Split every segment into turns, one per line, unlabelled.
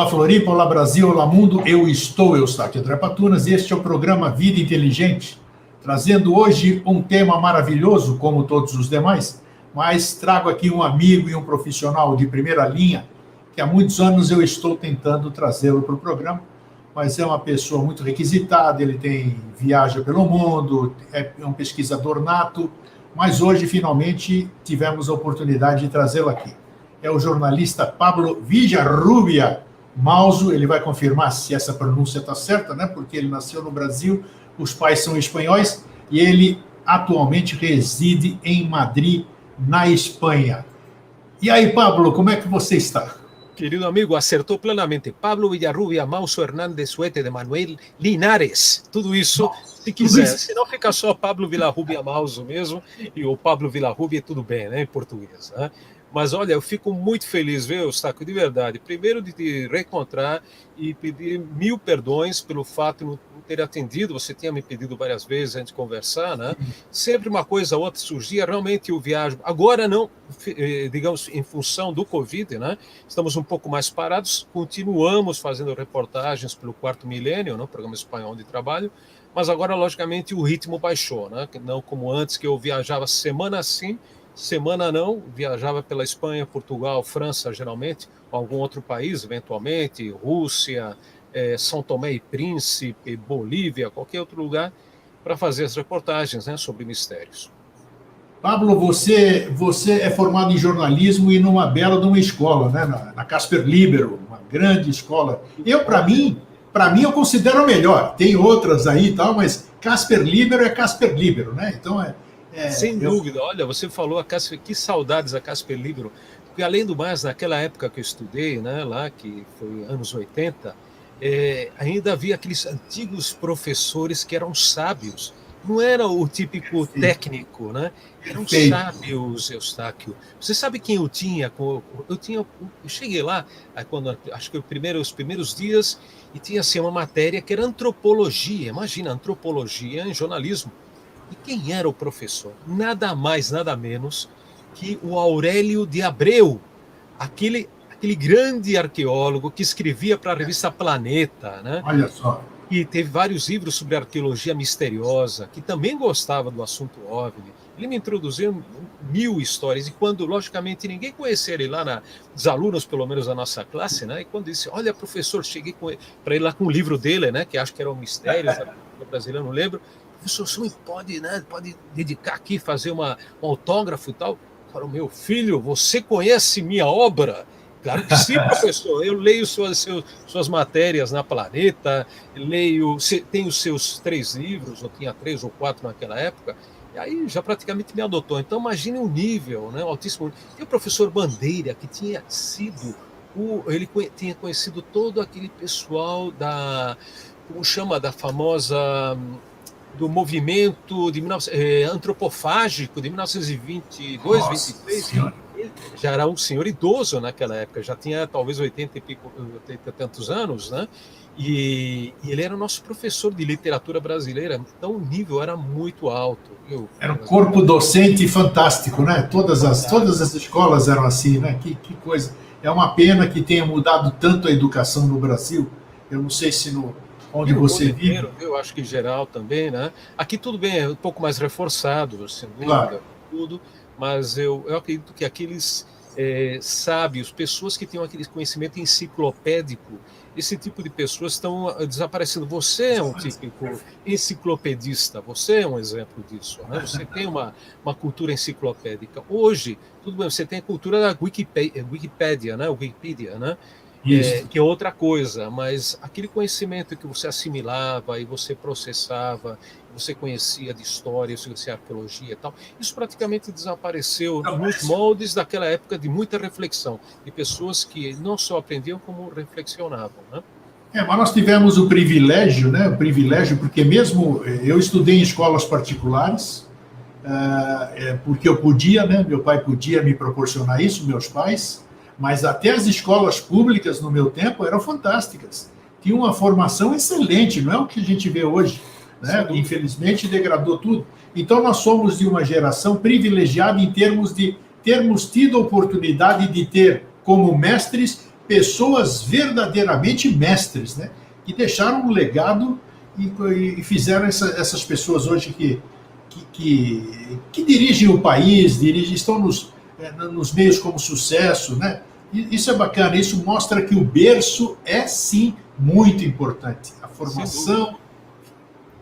Olá Floripa, olá Brasil, olá mundo, eu estou Eustáquio André Patunas e este é o programa Vida Inteligente, trazendo hoje um tema maravilhoso, como todos os demais, mas trago aqui um amigo e um profissional de primeira linha, que há muitos anos eu estou tentando trazê-lo para o programa, mas é uma pessoa muito requisitada, ele viaja pelo mundo, é um pesquisador nato, mas hoje finalmente tivemos a oportunidade de trazê-lo aqui. É o jornalista Pablo Villarrubia Mauso, ele vai confirmar se essa pronúncia está certa, né? Porque ele nasceu no Brasil, os pais são espanhóis e ele atualmente reside em Madrid, na Espanha. E aí, Pablo, como é que você está?
Querido amigo, acertou plenamente. Pablo Villarrubia, Mauso Hernández Suete, de Manuel Linares. Tudo isso, se quiser. Se não, fica só Pablo Villarrubia Mauso mesmo, e o Pablo Villarrubia tudo bem, né, em português, né? Mas olha, eu fico muito feliz, viu, Eustáquio, de verdade. Primeiro de te reencontrar e pedir 1000 perdões pelo fato de não ter atendido. Você tinha me pedido várias vezes antes de conversar, né? Sempre uma coisa ou outra surgia, realmente eu viajo. Agora não, digamos, em função do Covid, né? Estamos um pouco mais parados, continuamos fazendo reportagens pelo Quarto Milênio, né? Programa espanhol de trabalho, mas agora, logicamente, o ritmo baixou, né? Não como antes, que eu viajava semana sim, semana não, viajava pela Espanha, Portugal, França, geralmente, ou algum outro país, eventualmente, Rússia, São Tomé e Príncipe, Bolívia, qualquer outro lugar, para fazer as reportagens, né, sobre mistérios.
Pablo, você é formado em jornalismo e numa bela de uma escola, né? Na Casper Libero, uma grande escola. Para mim, eu considero a melhor. Tem outras aí e tal, mas Casper Libero é Casper Libero, né? Então
sem dúvida. Olha, você falou a Casper, que saudades da Casper Libero, porque além do mais, naquela época que eu estudei, né, lá, que foi anos 80, ainda havia aqueles antigos professores que eram sábios, não era o típico técnico, né? Eram sábios, Eustáquio. Você sabe quem eu tinha? Eu cheguei lá, acho que os primeiros dias, e tinha assim, uma matéria que era antropologia. Imagina, antropologia em jornalismo. E quem era o professor? Nada mais, nada menos que o Aurélio de Abreu, aquele grande arqueólogo que escrevia para a revista Planeta, né?
Olha só.
E teve vários livros sobre arqueologia misteriosa, que também gostava do assunto OVNI. Ele me introduziu 1000 histórias, e quando, logicamente, ninguém conhecia ele lá, os alunos, pelo menos da nossa classe, né? E quando disse, olha, professor, cheguei para ir lá com o livro dele, né? Que acho que era o Mistérios da Cultura Brasileira, não lembro. Professor, você pode dedicar aqui, fazer um autógrafo e tal? Para o meu filho, você conhece minha obra? Claro que sim, professor. Eu leio suas matérias na Planeta, tenho os seus 3 livros, eu tinha 3 ou 4 naquela época, e aí já praticamente me adotou. Então, imagine o nível, né, altíssimo. E o professor Bandeira, que tinha sido, ele tinha conhecido todo aquele pessoal da famosa, do movimento antropofágico de 1922, 23. Ele já era um senhor idoso naquela época, já tinha talvez 80 e tantos anos, né? E ele era o nosso professor de literatura brasileira, então o nível era muito alto.
Era um corpo docente fantástico, né? Todas as escolas eram assim, né? Que coisa. É uma pena que tenha mudado tanto a educação no Brasil. Eu não sei se onde você vive.
Eu acho que em geral também, né? Aqui tudo bem, é um pouco mais reforçado, sem dúvida,
claro.
Tudo. Mas eu acredito que aqueles sábios, pessoas que têm aquele conhecimento enciclopédico, esse tipo de pessoas estão desaparecendo. Você é um típico enciclopedista, você é um exemplo disso, né? Você tem uma cultura enciclopédica. Hoje, tudo bem, você tem a cultura da Wikipédia, né? Wikipedia, né? Que é outra coisa, mas aquele conhecimento que você assimilava e você processava, você conhecia de história, você conhecia arqueologia e tal, isso praticamente desapareceu nos moldes daquela época de muita reflexão, de pessoas que não só aprendiam, como reflexionavam, né?
Mas nós tivemos o privilégio, né? O privilégio, porque mesmo eu estudei em escolas particulares, porque eu podia, né? Meu pai podia me proporcionar isso, meus pais, mas até as escolas públicas, no meu tempo, eram fantásticas. Tinha uma formação excelente, não é o que a gente vê hoje, né? Infelizmente, degradou tudo. Então, nós somos de uma geração privilegiada em termos de termos tido a oportunidade de ter como mestres pessoas verdadeiramente mestres, né? Que deixaram um legado e fizeram essas pessoas hoje que dirigem o país, estão nos meios como sucesso, né? Isso é bacana, isso mostra que o berço é sim muito importante. A formação.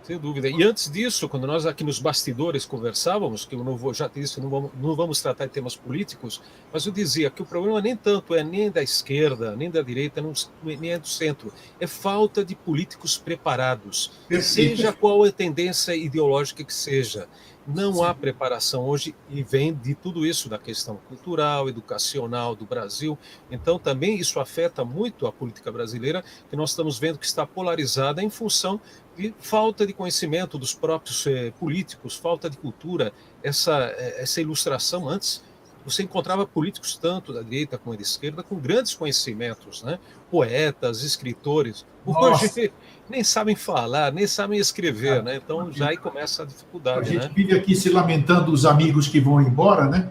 Sem dúvida. E antes disso, quando nós aqui nos bastidores conversávamos, que eu não vou, já te disse, não vamos tratar de temas políticos, mas eu dizia que o problema nem tanto é nem da esquerda, nem da direita, nem é do centro. É falta de políticos preparados, seja qual a tendência ideológica que seja. Não há preparação hoje e vem de tudo isso, da questão cultural, educacional do Brasil. Então, também isso afeta muito a política brasileira, que nós estamos vendo que está polarizada em função de falta de conhecimento dos próprios políticos, falta de cultura. Essa ilustração antes, você encontrava políticos tanto da direita como da esquerda com grandes conhecimentos, né? Poetas, escritores. Hoje nem sabem falar, nem sabem escrever, né? Então já aí começa a dificuldade.
A gente vive aqui se lamentando dos amigos que vão embora, né?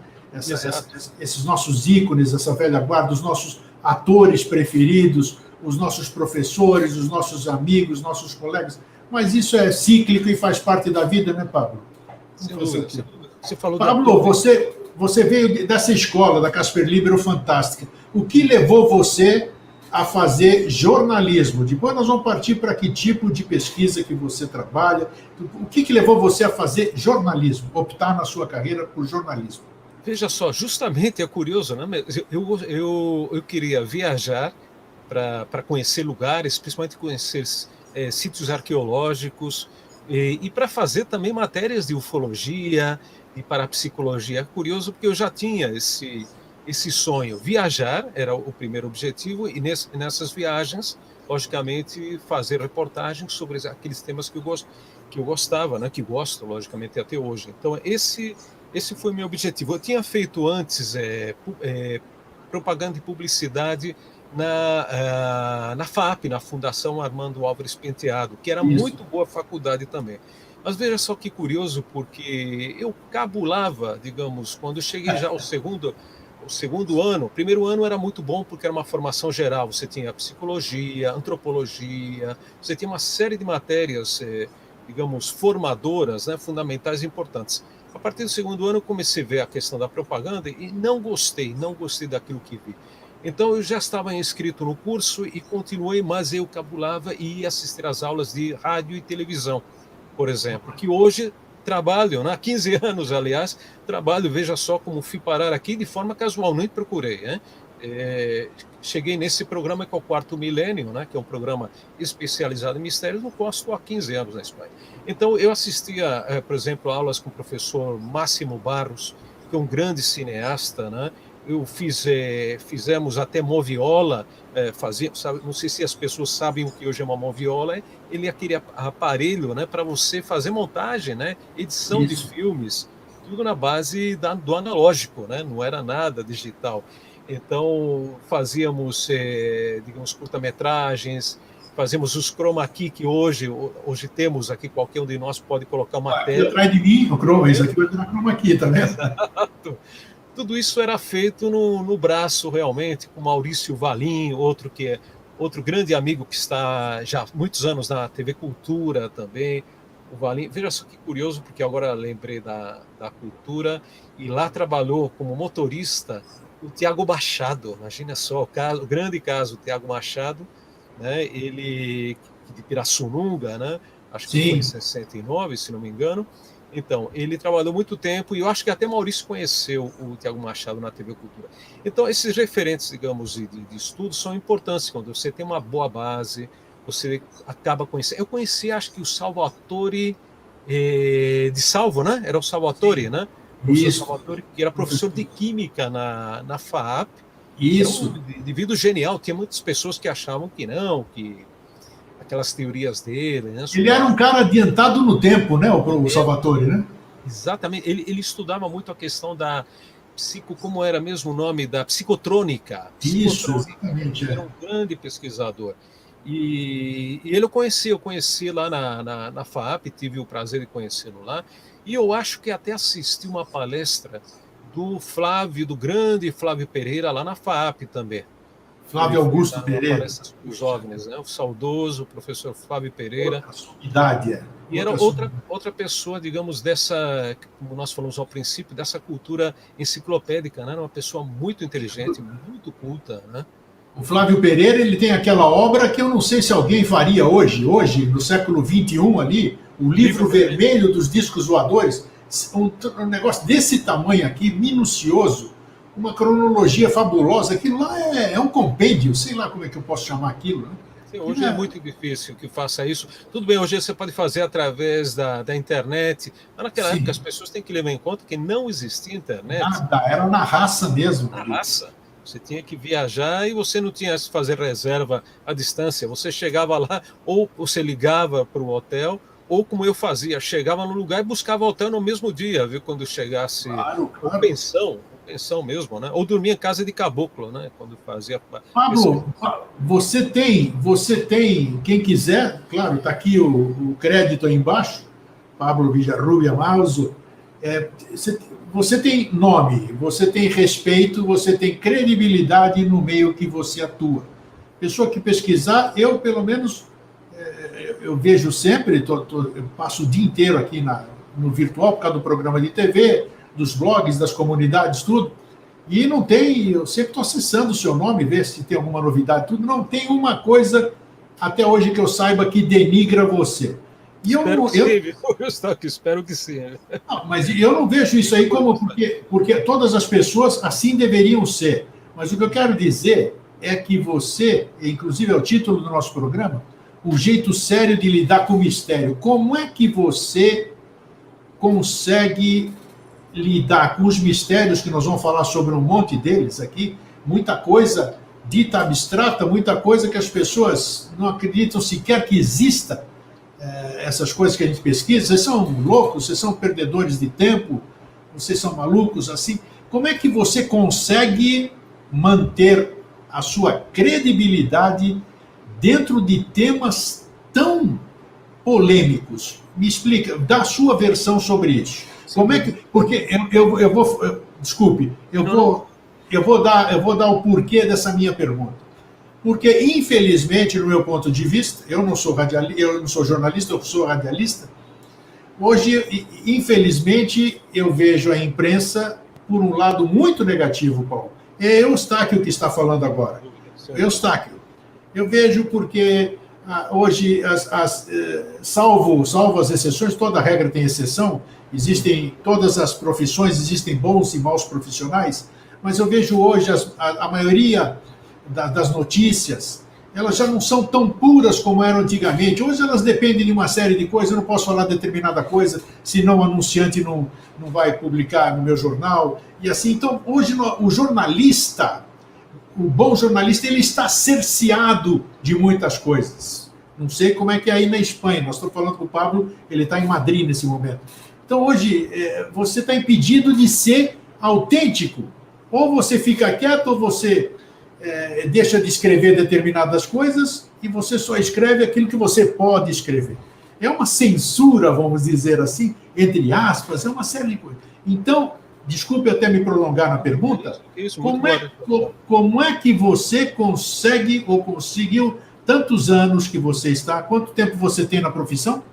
Esses nossos ícones, essa velha guarda, os nossos atores preferidos, os nossos professores, os nossos amigos, nossos colegas. Mas isso é cíclico e faz parte da vida, né, Pablo?
Você falou
Pablo, você veio dessa escola, da Casper Libero fantástica. O que levou você a fazer jornalismo? Depois nós vamos partir para que tipo de pesquisa que você trabalha. O que levou você a fazer jornalismo, optar na sua carreira por jornalismo?
Veja só, justamente é curioso, né? Eu queria viajar para conhecer lugares, principalmente conhecer sítios arqueológicos, e para fazer também matérias de ufologia e parapsicologia. É curioso porque eu já tinha esse sonho. Viajar era o primeiro objetivo, e nessas viagens, logicamente, fazer reportagens sobre aqueles temas que eu gostava, né? Que gosto, logicamente, até hoje. Então, esse foi o meu objetivo. Eu tinha feito antes propaganda e publicidade na FAP, na Fundação Armando Álvares Penteado, que era muito boa faculdade também. Mas veja só que curioso, porque eu cabulava, digamos, quando eu cheguei já ao segundo ano. O primeiro ano era muito bom porque era uma formação geral. Você tinha psicologia, antropologia, você tinha uma série de matérias, digamos, formadoras, né, fundamentais e importantes. A partir do segundo ano eu comecei a ver a questão da propaganda e não gostei daquilo que vi. Então eu já estava inscrito no curso e continuei, mas eu cabulava e ia assistir às aulas de rádio e televisão, por exemplo, que hoje trabalho, né? Há 15 anos, aliás, trabalho, veja só como fui parar aqui de forma casual, nem procurei, né? Cheguei nesse programa que é o Quarto Milênio, né, que é um programa especializado em mistérios, no qual estou há 15 anos na Espanha. Então, eu assistia, por exemplo, aulas com o professor Máximo Barros, que é um grande cineasta, né? Fizemos até moviola, não sei se as pessoas sabem o que hoje é uma moviola, ele é aquele aparelho, né, para você fazer montagem, né, edição de filmes, tudo na base do analógico, né, não era nada digital. Então, fazíamos, digamos, curta-metragens, fazíamos os chroma key, que hoje temos aqui, qualquer um de nós pode colocar uma tela.
Atrás de mim, o chroma, isso aqui vai ter chroma key, tá vendo?
Exato. Tudo isso era feito no braço, realmente, com Maurício Valim, outro grande amigo que está já há muitos anos na TV Cultura também, o Valim. Veja só que curioso, porque agora lembrei da Cultura, e lá trabalhou como motorista o Tiago Machado. Imagina só, o grande caso, o Tiago Machado, né? Ele de Pirassununga, né? Acho que foi em 69, se não me engano. Então, ele trabalhou muito tempo, e eu acho que até Maurício conheceu o Tiago Machado na TV Cultura. Então, esses referentes, digamos, de estudo são importantes. Quando você tem uma boa base, você acaba conhecendo. Eu conheci, acho que o Salvatore de Salvo, né? Era o Salvatore, né? O professor Salvatore, que era professor de Química na FAAP.
Isso.
Era um indivíduo genial. Tinha muitas pessoas que achavam que não, que aquelas teorias dele, né?
Ele era um cara adiantado no tempo, né, o Salvatore, né?
Exatamente. Ele estudava muito a questão da como era mesmo o nome, da psicotrônica.
Isso, exatamente.
Ele era um grande pesquisador. E ele eu conheci lá na FAAP, tive o prazer de conhecê-lo lá, e eu acho que até assisti uma palestra do grande Flávio Pereira, lá na FAAP também.
Flávio Augusto Pereira.
Os OVNIs, né? O saudoso professor Flávio Pereira.
Idade,
E era outra pessoa, digamos, como nós falamos ao princípio, dessa cultura enciclopédica, né? Era uma pessoa muito inteligente, muito culta, né?
O Flávio Pereira, ele tem aquela obra que eu não sei se alguém faria hoje, no século XXI ali, o livro vermelho dos discos voadores, um negócio desse tamanho aqui, minucioso, uma cronologia fabulosa. Aquilo lá é um compêndio, sei lá como é que eu posso chamar aquilo, né?
Sim, hoje é muito difícil que faça isso. Tudo bem, hoje você pode fazer através da internet, mas naquela época as pessoas têm que levar em conta que não existia internet.
Nada, era na raça mesmo.
Na raça. Você tinha que viajar e você não tinha que fazer reserva à distância. Você chegava lá, ou você ligava para o hotel, ou como eu fazia, chegava no lugar e buscava hotel no mesmo dia, viu? Quando chegasse ou pensão mesmo, né? Ou dormia em casa de caboclo, né? Quando fazia.
Pablo, você tem, quem quiser, claro, está aqui o crédito aí embaixo, Pablo Villarrubia Mauso. Você tem nome, você tem respeito, você tem credibilidade no meio que você atua. Pessoa que pesquisar, eu pelo menos eu vejo sempre, eu passo o dia inteiro aqui no virtual por causa do programa de TV, dos blogs, das comunidades, tudo. E não tem, eu sempre estou acessando o seu nome, ver se tem alguma novidade, tudo. Não tem uma coisa, até hoje, que eu saiba que denigra você. E
espero que sim.
Não, mas eu não vejo isso aí como porque todas as pessoas assim deveriam ser. Mas o que eu quero dizer é que você, inclusive é o título do nosso programa, o jeito sério de lidar com o mistério. Como é que você consegue lidar com os mistérios, que nós vamos falar sobre um monte deles aqui, muita coisa dita abstrata, muita coisa que as pessoas não acreditam sequer que exista, essas coisas que a gente pesquisa. Vocês são loucos, vocês são perdedores de tempo, vocês são malucos assim. Como é que você consegue manter a sua credibilidade dentro de temas tão polêmicos? Me explica, dá a sua versão sobre isso. Como é que, porque eu vou, desculpe, eu vou dar o porquê dessa minha pergunta. Porque, infelizmente, no meu ponto de vista, eu não sou jornalista, eu sou radialista. Hoje, infelizmente, eu vejo a imprensa por um lado muito negativo, Paulo. É Eustáquio que está falando agora. Eustáquio. Eu vejo porque hoje, salvo as exceções, toda regra tem exceção, existem todas as profissões, existem bons e maus profissionais, mas eu vejo hoje a maioria das notícias, elas já não são tão puras como eram antigamente. Hoje elas dependem de uma série de coisas. Eu não posso falar determinada coisa, senão o anunciante não vai publicar no meu jornal. E assim, então, hoje o jornalista, o bom jornalista, ele está cerceado de muitas coisas. Não sei como é que é aí na Espanha. Nós estamos falando com o Pablo, ele está em Madrid nesse momento. Então, hoje, você está impedido de ser autêntico. Ou você fica quieto, ou você deixa de escrever determinadas coisas e você só escreve aquilo que você pode escrever. É uma censura, vamos dizer assim, entre aspas, é uma série de coisas. Então, desculpe até me prolongar na pergunta, como é que você consegue ou conseguiu tantos anos que você está, quanto tempo você tem na profissão?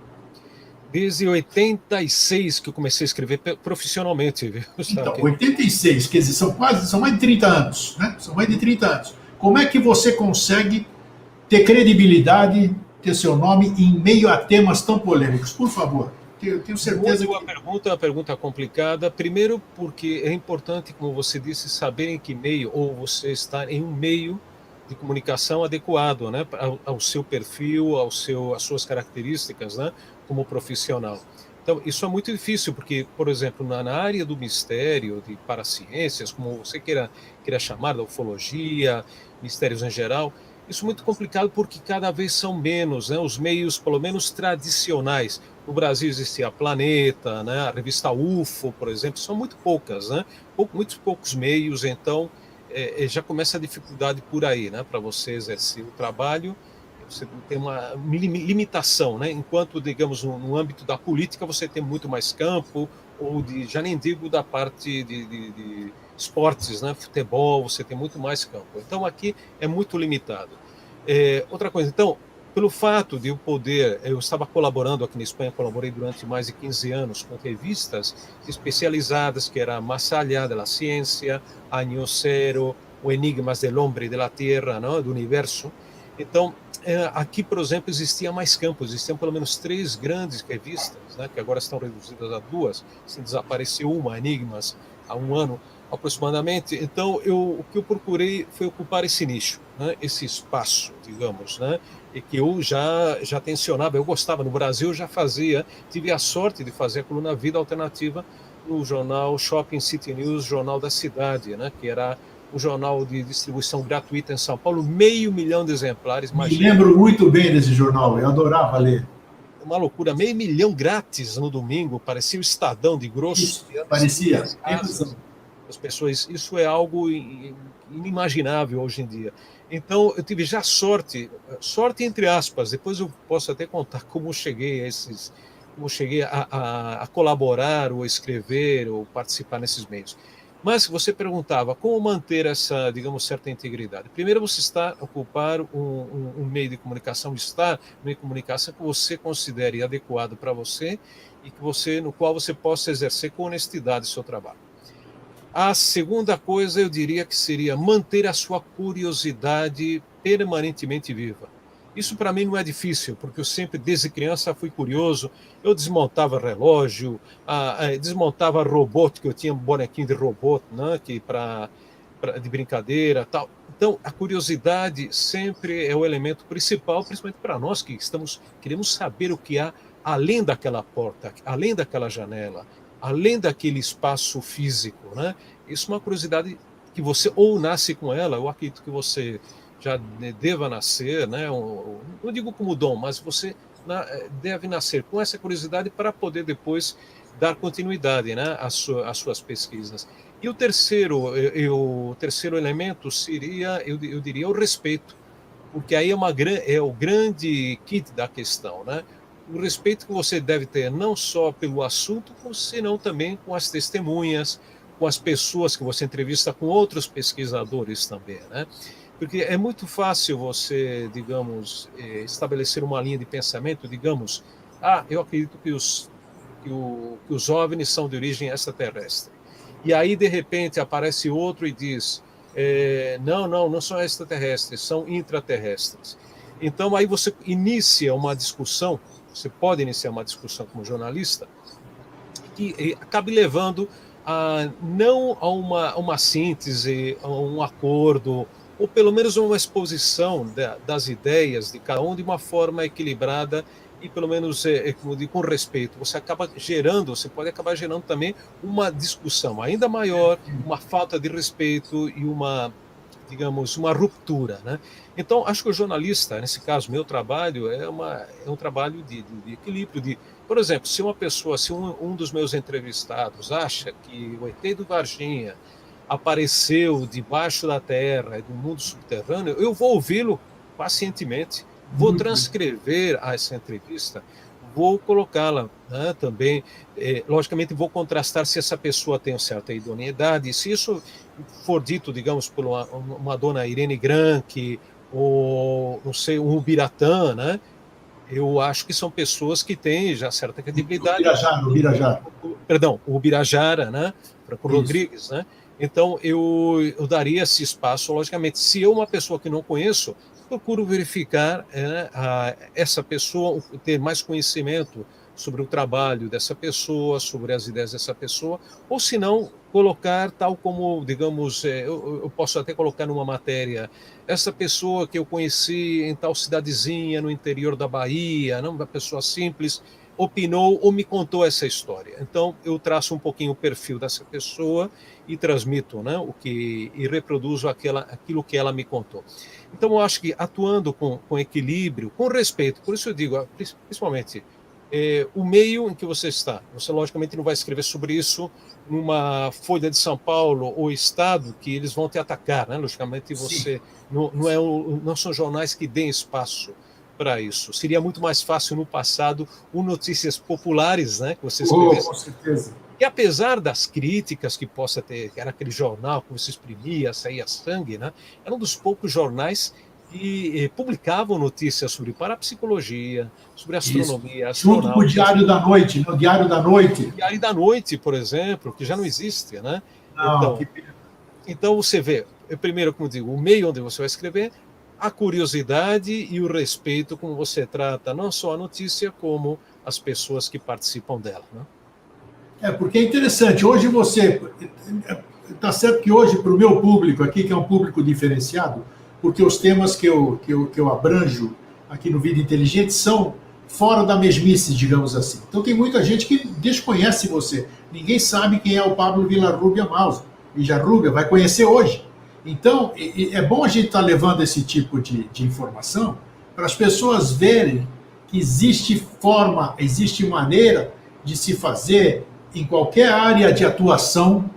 Desde 86 que eu comecei a escrever profissionalmente, viu?
Então, 86, quer dizer, são mais de 30 anos, né? São mais de 30 anos. Como é que você consegue ter credibilidade, ter seu nome em meio a temas tão polêmicos? Por favor, eu tenho certeza
que... Uma pergunta complicada. Primeiro, porque é importante, como você disse, saber em que meio, ou você está em um meio de comunicação adequado, né? Ao seu perfil, às suas características, né? Como profissional. Então, isso é muito difícil, porque, por exemplo, na área do mistério, de paraciências, como você queira chamar, da ufologia, mistérios em geral, isso é muito complicado porque cada vez são menos, né, os meios, pelo menos tradicionais. No Brasil existia a Planeta, né, a revista UFO, por exemplo, são muito poucas, né, muitos poucos meios, então já começa a dificuldade por aí, né, para você exercer o trabalho. Você tem uma limitação, né? Enquanto, digamos, no âmbito da política, você tem muito mais campo, ou já nem digo da parte esportes, né? Futebol, você tem muito mais campo. Então aqui é muito limitado. Outra coisa, então, pelo fato de eu estava colaborando aqui na Espanha, colaborei durante mais de 15 anos com revistas especializadas, que era Más Allá de la Ciencia, Año Cero, o Enigmas del Hombre e de la Tierra, não? Do universo. Então, aqui, por exemplo, existia mais campos, existiam pelo menos 3 grandes revistas, né, que agora estão reduzidas a 2, se desapareceu uma, Enigmas, há um ano aproximadamente. Então, o que eu procurei foi ocupar esse nicho, né, esse espaço, digamos, né, e que eu já tensionava, eu gostava. No Brasil, eu já fazia, tive a sorte de fazer a coluna Vida Alternativa no jornal Shopping City News, Jornal da Cidade, né, que era um jornal de distribuição gratuita em São Paulo, 500 mil de exemplares.
Me lembro muito bem desse jornal, eu adorava ler.
Uma loucura, 500 mil grátis no domingo, parecia o Estadão de grosso.
Isso, parecia.
As pessoas, isso é algo inimaginável hoje em dia. Então, eu tive já sorte entre aspas, depois eu posso até contar como cheguei a colaborar, ou escrever, ou participar nesses meios. Mas você perguntava como manter essa, digamos, certa integridade. Primeiro, você está a ocupar um meio de comunicação, meio de comunicação que você considere adequado para você e no qual você possa exercer com honestidade o seu trabalho. A segunda coisa, eu diria que seria manter a sua curiosidade permanentemente viva. Isso para mim não é difícil, porque eu sempre, desde criança, fui curioso. Eu desmontava relógio, desmontava robô, que eu tinha um bonequinho de robô, né, de brincadeira, tal. Então, a curiosidade sempre é o elemento principal, principalmente para nós que queremos saber o que há além daquela porta, além daquela janela, além daquele espaço físico, né? Isso é uma curiosidade que você ou nasce com ela, eu acredito que você já deva nascer, né? Não digo como dom, mas você deve nascer com essa curiosidade para poder depois dar continuidade, né, às suas pesquisas. E o terceiro elemento seria, eu diria, o respeito, porque aí é o grande kit da questão, né? O respeito que você deve ter não só pelo assunto, senão também com as testemunhas, com as pessoas que você entrevista, com outros pesquisadores também, né? Porque é muito fácil você, digamos, estabelecer uma linha de pensamento, digamos, eu acredito que os OVNIs são de origem extraterrestre. E aí, de repente, aparece outro e diz, não são extraterrestres, são intraterrestres. Então, aí você inicia uma discussão, você pode iniciar uma discussão como jornalista, que acabe levando não a uma síntese, a um acordo, ou pelo menos uma exposição das ideias de cada um de uma forma equilibrada e pelo menos com respeito. Você pode acabar gerando também uma discussão ainda maior, uma falta de respeito e digamos, uma ruptura, né? Então, acho que o jornalista, nesse caso, meu trabalho, é um trabalho de equilíbrio. Por exemplo, se um dos meus entrevistados acha que o ET do Varginha apareceu debaixo da terra, do mundo subterrâneo, eu vou ouvi-lo pacientemente, vou transcrever essa entrevista, vou colocá-la, né, também, logicamente vou contrastar se essa pessoa tem uma certa idoneidade, se isso for dito, digamos, por uma dona Irene Granke, ou, não sei, um Ubiratã, né, eu acho que são pessoas que têm já certa credibilidade.
O Ubirajara.
Perdão, o Ubirajara, né, Franco Rodrigues, né. Então, eu daria esse espaço, logicamente. Se eu, uma pessoa que não conheço, procuro verificar essa pessoa, ter mais conhecimento sobre o trabalho dessa pessoa, sobre as ideias dessa pessoa, ou se não, colocar tal como, digamos, eu posso até colocar numa matéria, essa pessoa que eu conheci em tal cidadezinha no interior da Bahia, não, uma pessoa simples, opinou ou me contou essa história. Então, eu traço um pouquinho o perfil dessa pessoa e transmito, né, e reproduzo aquilo que ela me contou. Então, eu acho que atuando com equilíbrio, com respeito, por isso eu digo, principalmente, o meio em que você está. Você, logicamente, não vai escrever sobre isso numa Folha de São Paulo ou Estado, que eles vão te atacar, né? Logicamente, você não são jornais que deem espaço para isso. Seria muito mais fácil no passado Notícias Populares, né, que você escrevesse.
Com certeza.
E apesar das críticas que possa ter, era aquele jornal que você exprimia, saía sangue, né? Era um dos poucos jornais que publicavam notícias sobre parapsicologia, sobre
Isso.
astronomia,
Junto com o
astronautas,
Diário da Noite, né? O Diário da Noite.
Diário da Noite, por exemplo, que já não existe, né?
Não, que...
Então você vê, primeiro, como digo, o meio onde você vai escrever, a curiosidade e o respeito como você trata não só a notícia, como as pessoas que participam dela, né?
Porque é interessante. Hoje você... Está certo que hoje, para o meu público aqui, que é um público diferenciado, porque os temas que eu abranjo aqui no Vida Inteligente são fora da mesmice, digamos assim. Então tem muita gente que desconhece você. Ninguém sabe quem é o Pablo Villarrubia Villarrubia, vai conhecer hoje. Então, é bom a gente estar levando esse tipo de informação para as pessoas verem que existe forma, existe maneira de se fazer em qualquer área de atuação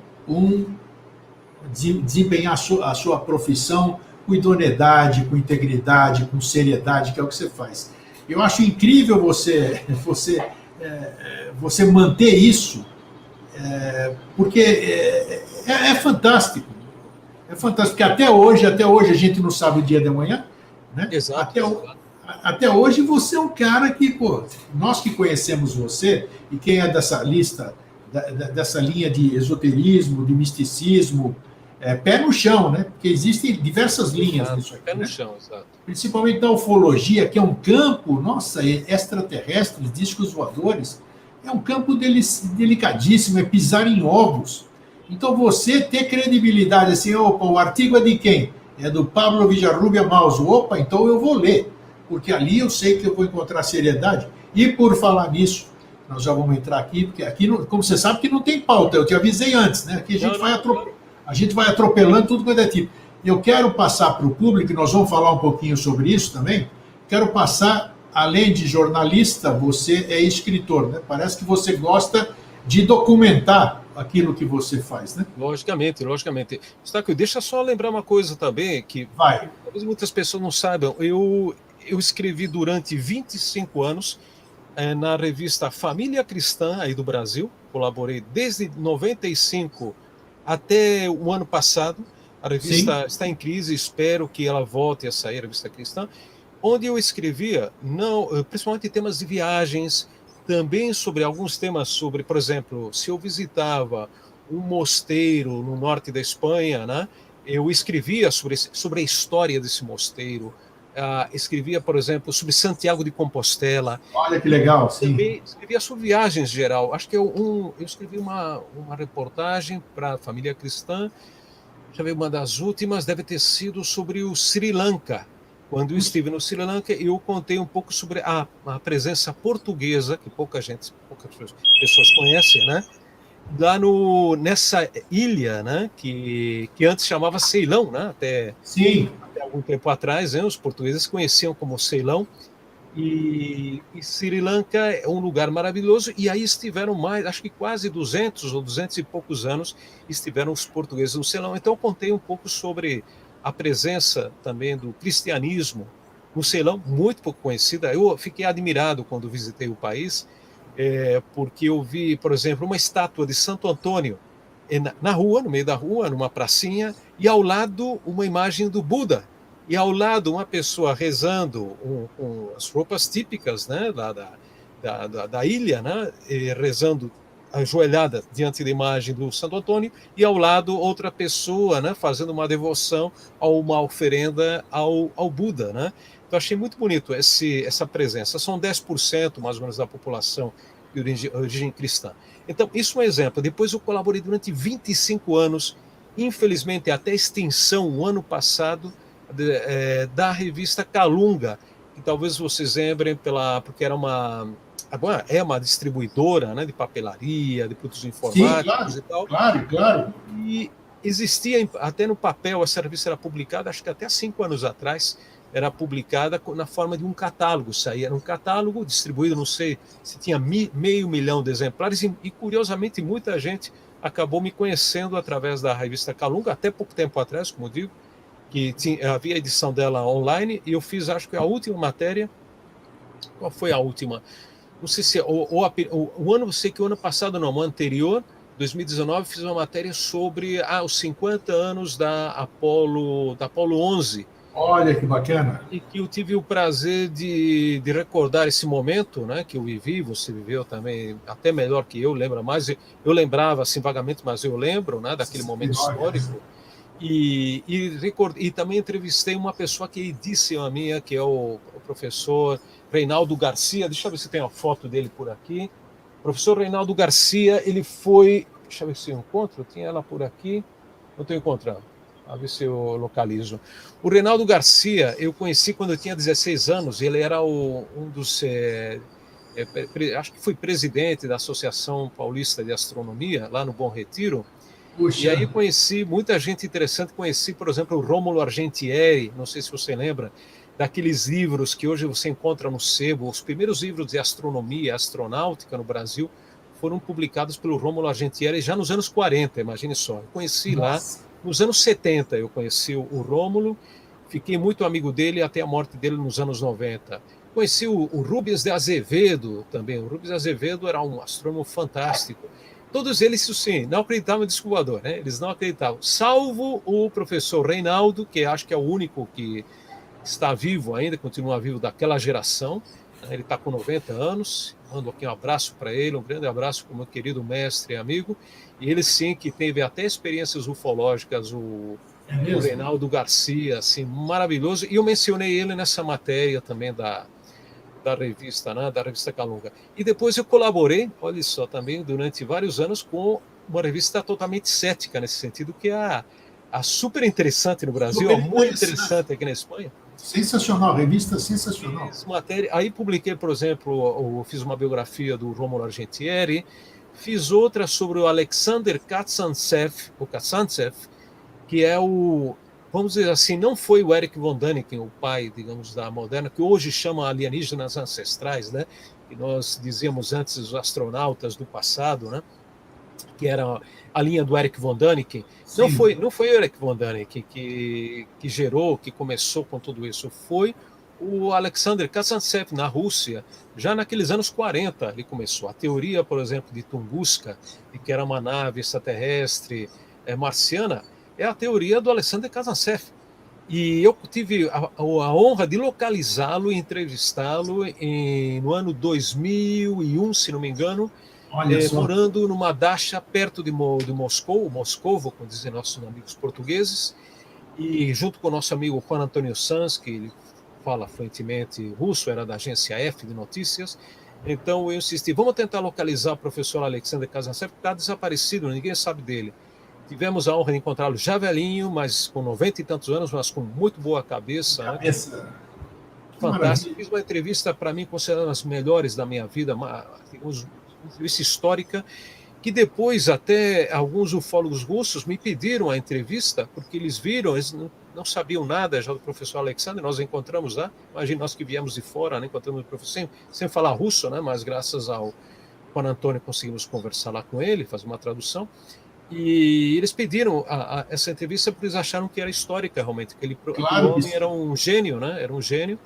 desempenhar a sua profissão com idoneidade, com integridade, com seriedade, que é o que você faz. Eu acho incrível você manter isso, porque é fantástico. É fantástico, porque até hoje a gente não sabe o dia de amanhã, né?
Exato.
Até hoje você é um cara que, pô, nós que conhecemos você, e quem é dessa lista, dessa linha de esoterismo, de misticismo, pé no chão, né? Porque existem diversas linhas nisso aqui.
Pé no
né?
chão, exato.
Principalmente na ufologia, que é um campo, nossa, extraterrestres, discos voadores, é um campo delicadíssimo, é pisar em ovos. Então você ter credibilidade assim, opa, o artigo é de quem? É do Pablo Villarrubia Mauso. Opa, então eu vou ler, porque ali eu sei que eu vou encontrar seriedade. E por falar nisso, nós já vamos entrar aqui, porque aqui, como você sabe, que não tem pauta, eu te avisei antes, né? Aqui a gente vai atropelando tudo quanto é tipo. Eu quero passar para o público, e nós vamos falar um pouquinho sobre isso também, quero passar, além de jornalista, você é escritor, né? Parece que você gosta de documentar aquilo que você faz, né?
Logicamente. Eustáquio, deixa só lembrar uma coisa também, que talvez muitas pessoas não saibam. Eu escrevi durante 25 anos na revista Família Cristã, aí do Brasil. Colaborei desde 95 até o ano passado. A revista está em crise, espero que ela volte a sair, a revista cristã, onde eu escrevia, principalmente temas de viagens, também sobre alguns temas sobre, por exemplo, se eu visitava um mosteiro no norte da Espanha, né, eu escrevia sobre a história desse mosteiro, escrevia, por exemplo, sobre Santiago de Compostela.
Olha que legal, sim.
Também escrevia sobre viagens em geral. Acho que eu escrevi uma reportagem para a Família Cristã, já veio uma das últimas, deve ter sido sobre o Sri Lanka. Quando eu estive no Sri Lanka, eu contei um pouco sobre a presença portuguesa, que poucas pessoas conhecem, né? Lá nessa ilha, né? Que antes chamava Ceilão, né? Até algum tempo atrás, né? Os portugueses conheciam como Ceilão. E Sri Lanka é um lugar maravilhoso, e aí estiveram mais, acho que quase 200 ou 200 e poucos anos, estiveram os portugueses no Ceilão. Então eu contei um pouco sobre a presença também do cristianismo no Ceilão, muito pouco conhecida. Eu fiquei admirado quando visitei o país, porque eu vi, por exemplo, uma estátua de Santo Antônio na rua, no meio da rua, numa pracinha, e ao lado uma imagem do Buda. E ao lado uma pessoa rezando com as roupas típicas, né, da ilha, né, rezando ajoelhada diante da imagem do Santo Antônio, e ao lado outra pessoa, né, fazendo uma devoção a uma oferenda ao Buda. Né? Então achei muito bonito essa presença. São 10% mais ou menos da população de origem cristã. Então isso é um exemplo. Depois eu colaborei durante 25 anos, infelizmente até a extinção, o ano passado, da revista Calunga, que talvez vocês lembrem porque era agora é uma distribuidora, né, de papelaria, de produtos informáticos.
Sim,
e tal.
Claro.
E existia até no papel, essa revista era publicada, acho que até 5 anos atrás, era publicada na forma de um catálogo. Saía um catálogo distribuído, não sei se tinha 500 mil de exemplares, e curiosamente muita gente acabou me conhecendo através da revista Calunga, até pouco tempo atrás, como eu digo, que havia a edição dela online, e eu fiz, acho que a última matéria. Qual foi a última? não sei se o ano, eu sei que o ano passado não, o ano anterior, 2019, fiz uma matéria sobre os 50 anos da Apollo 11,
Olha que bacana.
e que eu tive o prazer de recordar esse momento, né, que eu vivi, você viveu também, até melhor que eu, lembra mais, eu lembrava assim vagamente, mas eu lembro, né, daquele momento histórico, e também entrevistei uma pessoa queridíssima minha, que é o professor Reinaldo Garcia, deixa eu ver se tem a foto dele por aqui. O professor Reinaldo Garcia, ele foi, deixa eu ver se eu encontro, tinha ela por aqui, não estou encontrando. A ver se eu localizo. O Reinaldo Garcia, eu conheci quando eu tinha 16 anos, ele era um dos. Acho que foi presidente da Associação Paulista de Astronomia, lá no Bom Retiro.
Puxa.
E aí conheci muita gente interessante. Conheci, por exemplo, o Rômulo Argentieri, não sei se você lembra, daqueles livros que hoje você encontra no sebo. Os primeiros livros de astronomia, astronáutica no Brasil, foram publicados pelo Rômulo Argentieri já nos anos 40, imagine só. Eu conheci lá. Nos anos 70 eu conheci o Rômulo, fiquei muito amigo dele até a morte dele nos anos 90. Conheci o Rubens de Azevedo também. O Rubens de Azevedo era um astrônomo fantástico. Todos eles, sim, não acreditavam em disco voador, né? Eles não acreditavam, salvo o professor Reinaldo, que acho que é o único que está vivo ainda, continua vivo daquela geração. Ele está com 90 anos, mando aqui um abraço para ele, um grande abraço para o meu querido mestre e amigo. E ele sim que teve até experiências ufológicas, o Reinaldo Garcia, assim, maravilhoso. E eu mencionei ele nessa matéria também da revista, né, da revista Calunga. E depois eu colaborei, olha só, também durante vários anos com uma revista totalmente cética nesse sentido, que é a super interessante no Brasil, muito interessante aqui na Espanha.
Sensacional, revista sensacional.
Matéria, aí publiquei, por exemplo, fiz uma biografia do Rômulo Argentieri, fiz outra sobre o Alexander Kazantsev, que é vamos dizer assim, não foi o Eric von Däniken, o pai, digamos, da moderna, que hoje chama alienígenas ancestrais, né? Que nós dizíamos antes os astronautas do passado, né? Que era a linha do Eric von Däniken. Não foi o Eric von Däniken que gerou, que começou com tudo isso, foi o Alexander Kazantsev, na Rússia, já naqueles anos 40, ele começou. A teoria, por exemplo, de Tunguska, de que era uma nave extraterrestre marciana, é a teoria do Alexander Kazantsev. E eu tive a honra de localizá-lo e entrevistá-lo no ano 2001, se não me engano, morando numa dacha perto de Moscovo, como dizem nossos amigos portugueses, e junto com o nosso amigo Juan Antônio Sanz, que ele fala fluentemente russo, era da agência F de notícias. Então eu insisti, vamos tentar localizar o professor Alexander Kazantsev, que está desaparecido, ninguém sabe dele. Tivemos a honra de encontrá-lo já velhinho, mas com 90 e tantos anos, mas com muito boa cabeça. Né? Fantástico. Fiz uma entrevista, para mim, considerada as melhores da minha vida, uma entrevista histórica, que depois até alguns ufólogos russos me pediram a entrevista, porque eles viram, eles não sabiam nada já do professor Alexander, nós encontramos lá, imagina nós que viemos de fora, né, encontramos o professor, sem falar russo, né, mas graças ao Juan Antônio conseguimos conversar lá com ele, fazer uma tradução, e eles pediram essa entrevista porque eles acharam que era histórica realmente, que o homem era um gênio, né, era um gênio,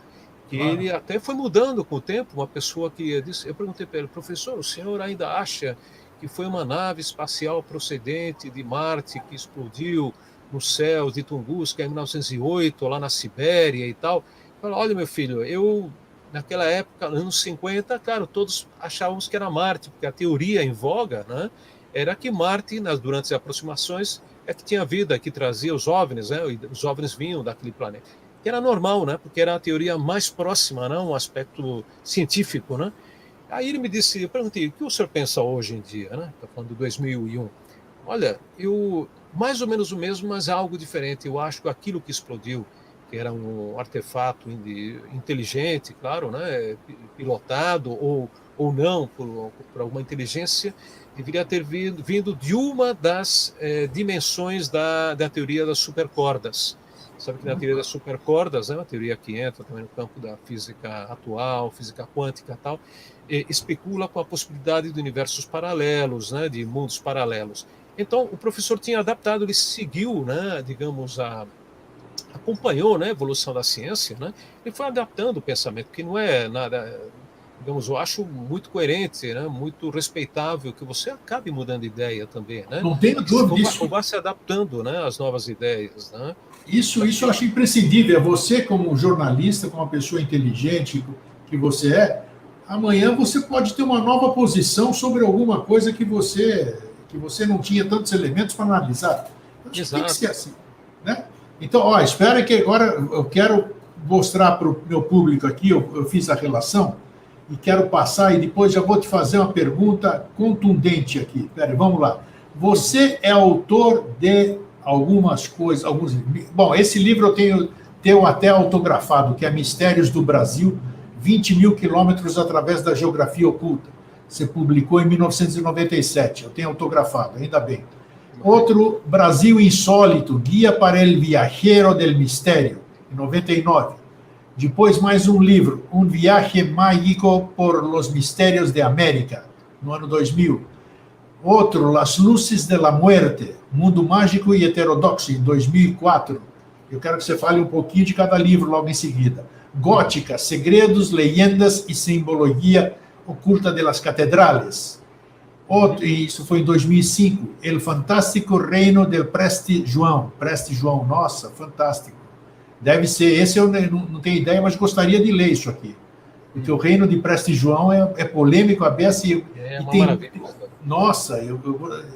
que ele até foi mudando com o tempo, uma pessoa que disse, eu perguntei para ele, professor, o senhor ainda acha que foi uma nave espacial procedente de Marte que explodiu no céu de Tunguska em 1908, lá na Sibéria e tal? Falei, olha, meu filho, eu, naquela época, anos 50, claro, todos achávamos que era Marte, porque a teoria em voga, né, era que Marte, durante as aproximações, é que tinha vida, que trazia os OVNIs, né, os OVNIs vinham daquele planeta. Que era normal, né, porque era a teoria mais próxima, né, um aspecto científico, né? Aí ele me disse, eu perguntei, o que o senhor pensa hoje em dia, né? Está falando de 2001. Olha, eu mais ou menos o mesmo, mas algo diferente. Eu acho que aquilo que explodiu, que era um artefato inteligente, claro, né? Pilotado ou não por alguma inteligência, deveria ter vindo de uma das dimensões da teoria das supercordas. Sabe que na teoria das supercordas, é uma teoria que entra também no campo da física atual, física quântica e tal, especula com a possibilidade de universos paralelos, né, de mundos paralelos. Então, o professor tinha adaptado, ele seguiu, né, digamos, acompanhou, né, a evolução da ciência, né, e foi adaptando o pensamento, que não é nada digamos, eu acho muito coerente, né? Muito respeitável que você acabe mudando de ideia também, né?
Não tenho dúvida
Ou
disso.
vá se adaptando, né, às novas ideias, né?
Isso eu acho imprescindível. Você, como jornalista, como uma pessoa inteligente que você é, amanhã você pode ter uma nova posição sobre alguma coisa que você não tinha tantos elementos para analisar. Eu acho que tem que
Exato.
ser assim, né? Então, ó, espera que agora eu quero mostrar para o meu público aqui, eu fiz a relação e quero passar e depois já vou te fazer uma pergunta contundente aqui. Peraí, vamos lá. Você é autor de algumas coisas, alguns. Bom, esse livro eu tenho até autografado, que é Mistérios do Brasil, 20 mil quilômetros através da geografia oculta. Você publicou em 1997, eu tenho autografado, ainda bem. Outro, Brasil Insólito, Guia para el Viajero del Mistério, em 99. Depois mais um livro, Um Viaje Mágico por los Mistérios de América, no ano 2000. Outro, Las Luces de la Muerte, Mundo Mágico e Heterodoxo, em 2004. Eu quero que você fale um pouquinho de cada livro logo em seguida. Gótica, Segredos, Leyendas e Simbologia Oculta de las Catedrales. Outro, isso foi em 2005. El Fantástico Reino del Preste João. Preste João, nossa, fantástico. Deve ser, esse eu não tenho ideia, mas gostaria de ler isso aqui. Porque o Reino de Preste João é polêmico, a beça e
uma
tem...
maravilha.
Nossa,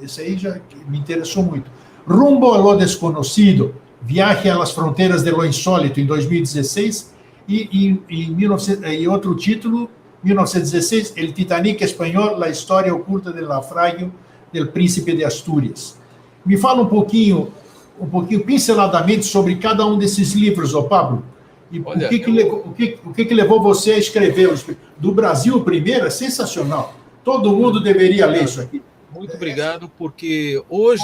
esse aí já me interessou muito. Rumbo a lo Desconocido, Viaje a las Fronteiras de lo Insólito, em 2016, e outro título, 1916, El Titanic Espanhol, La História Oculta del Naufrágio del Príncipe de Astúrias. Me fala um pouquinho, pinceladamente, sobre cada um desses livros, ó Pablo. E olha, o que levou você a escrever? Do Brasil, o primeiro, é sensacional. Todo mundo deveria ler isso aqui.
Muito obrigado, porque hoje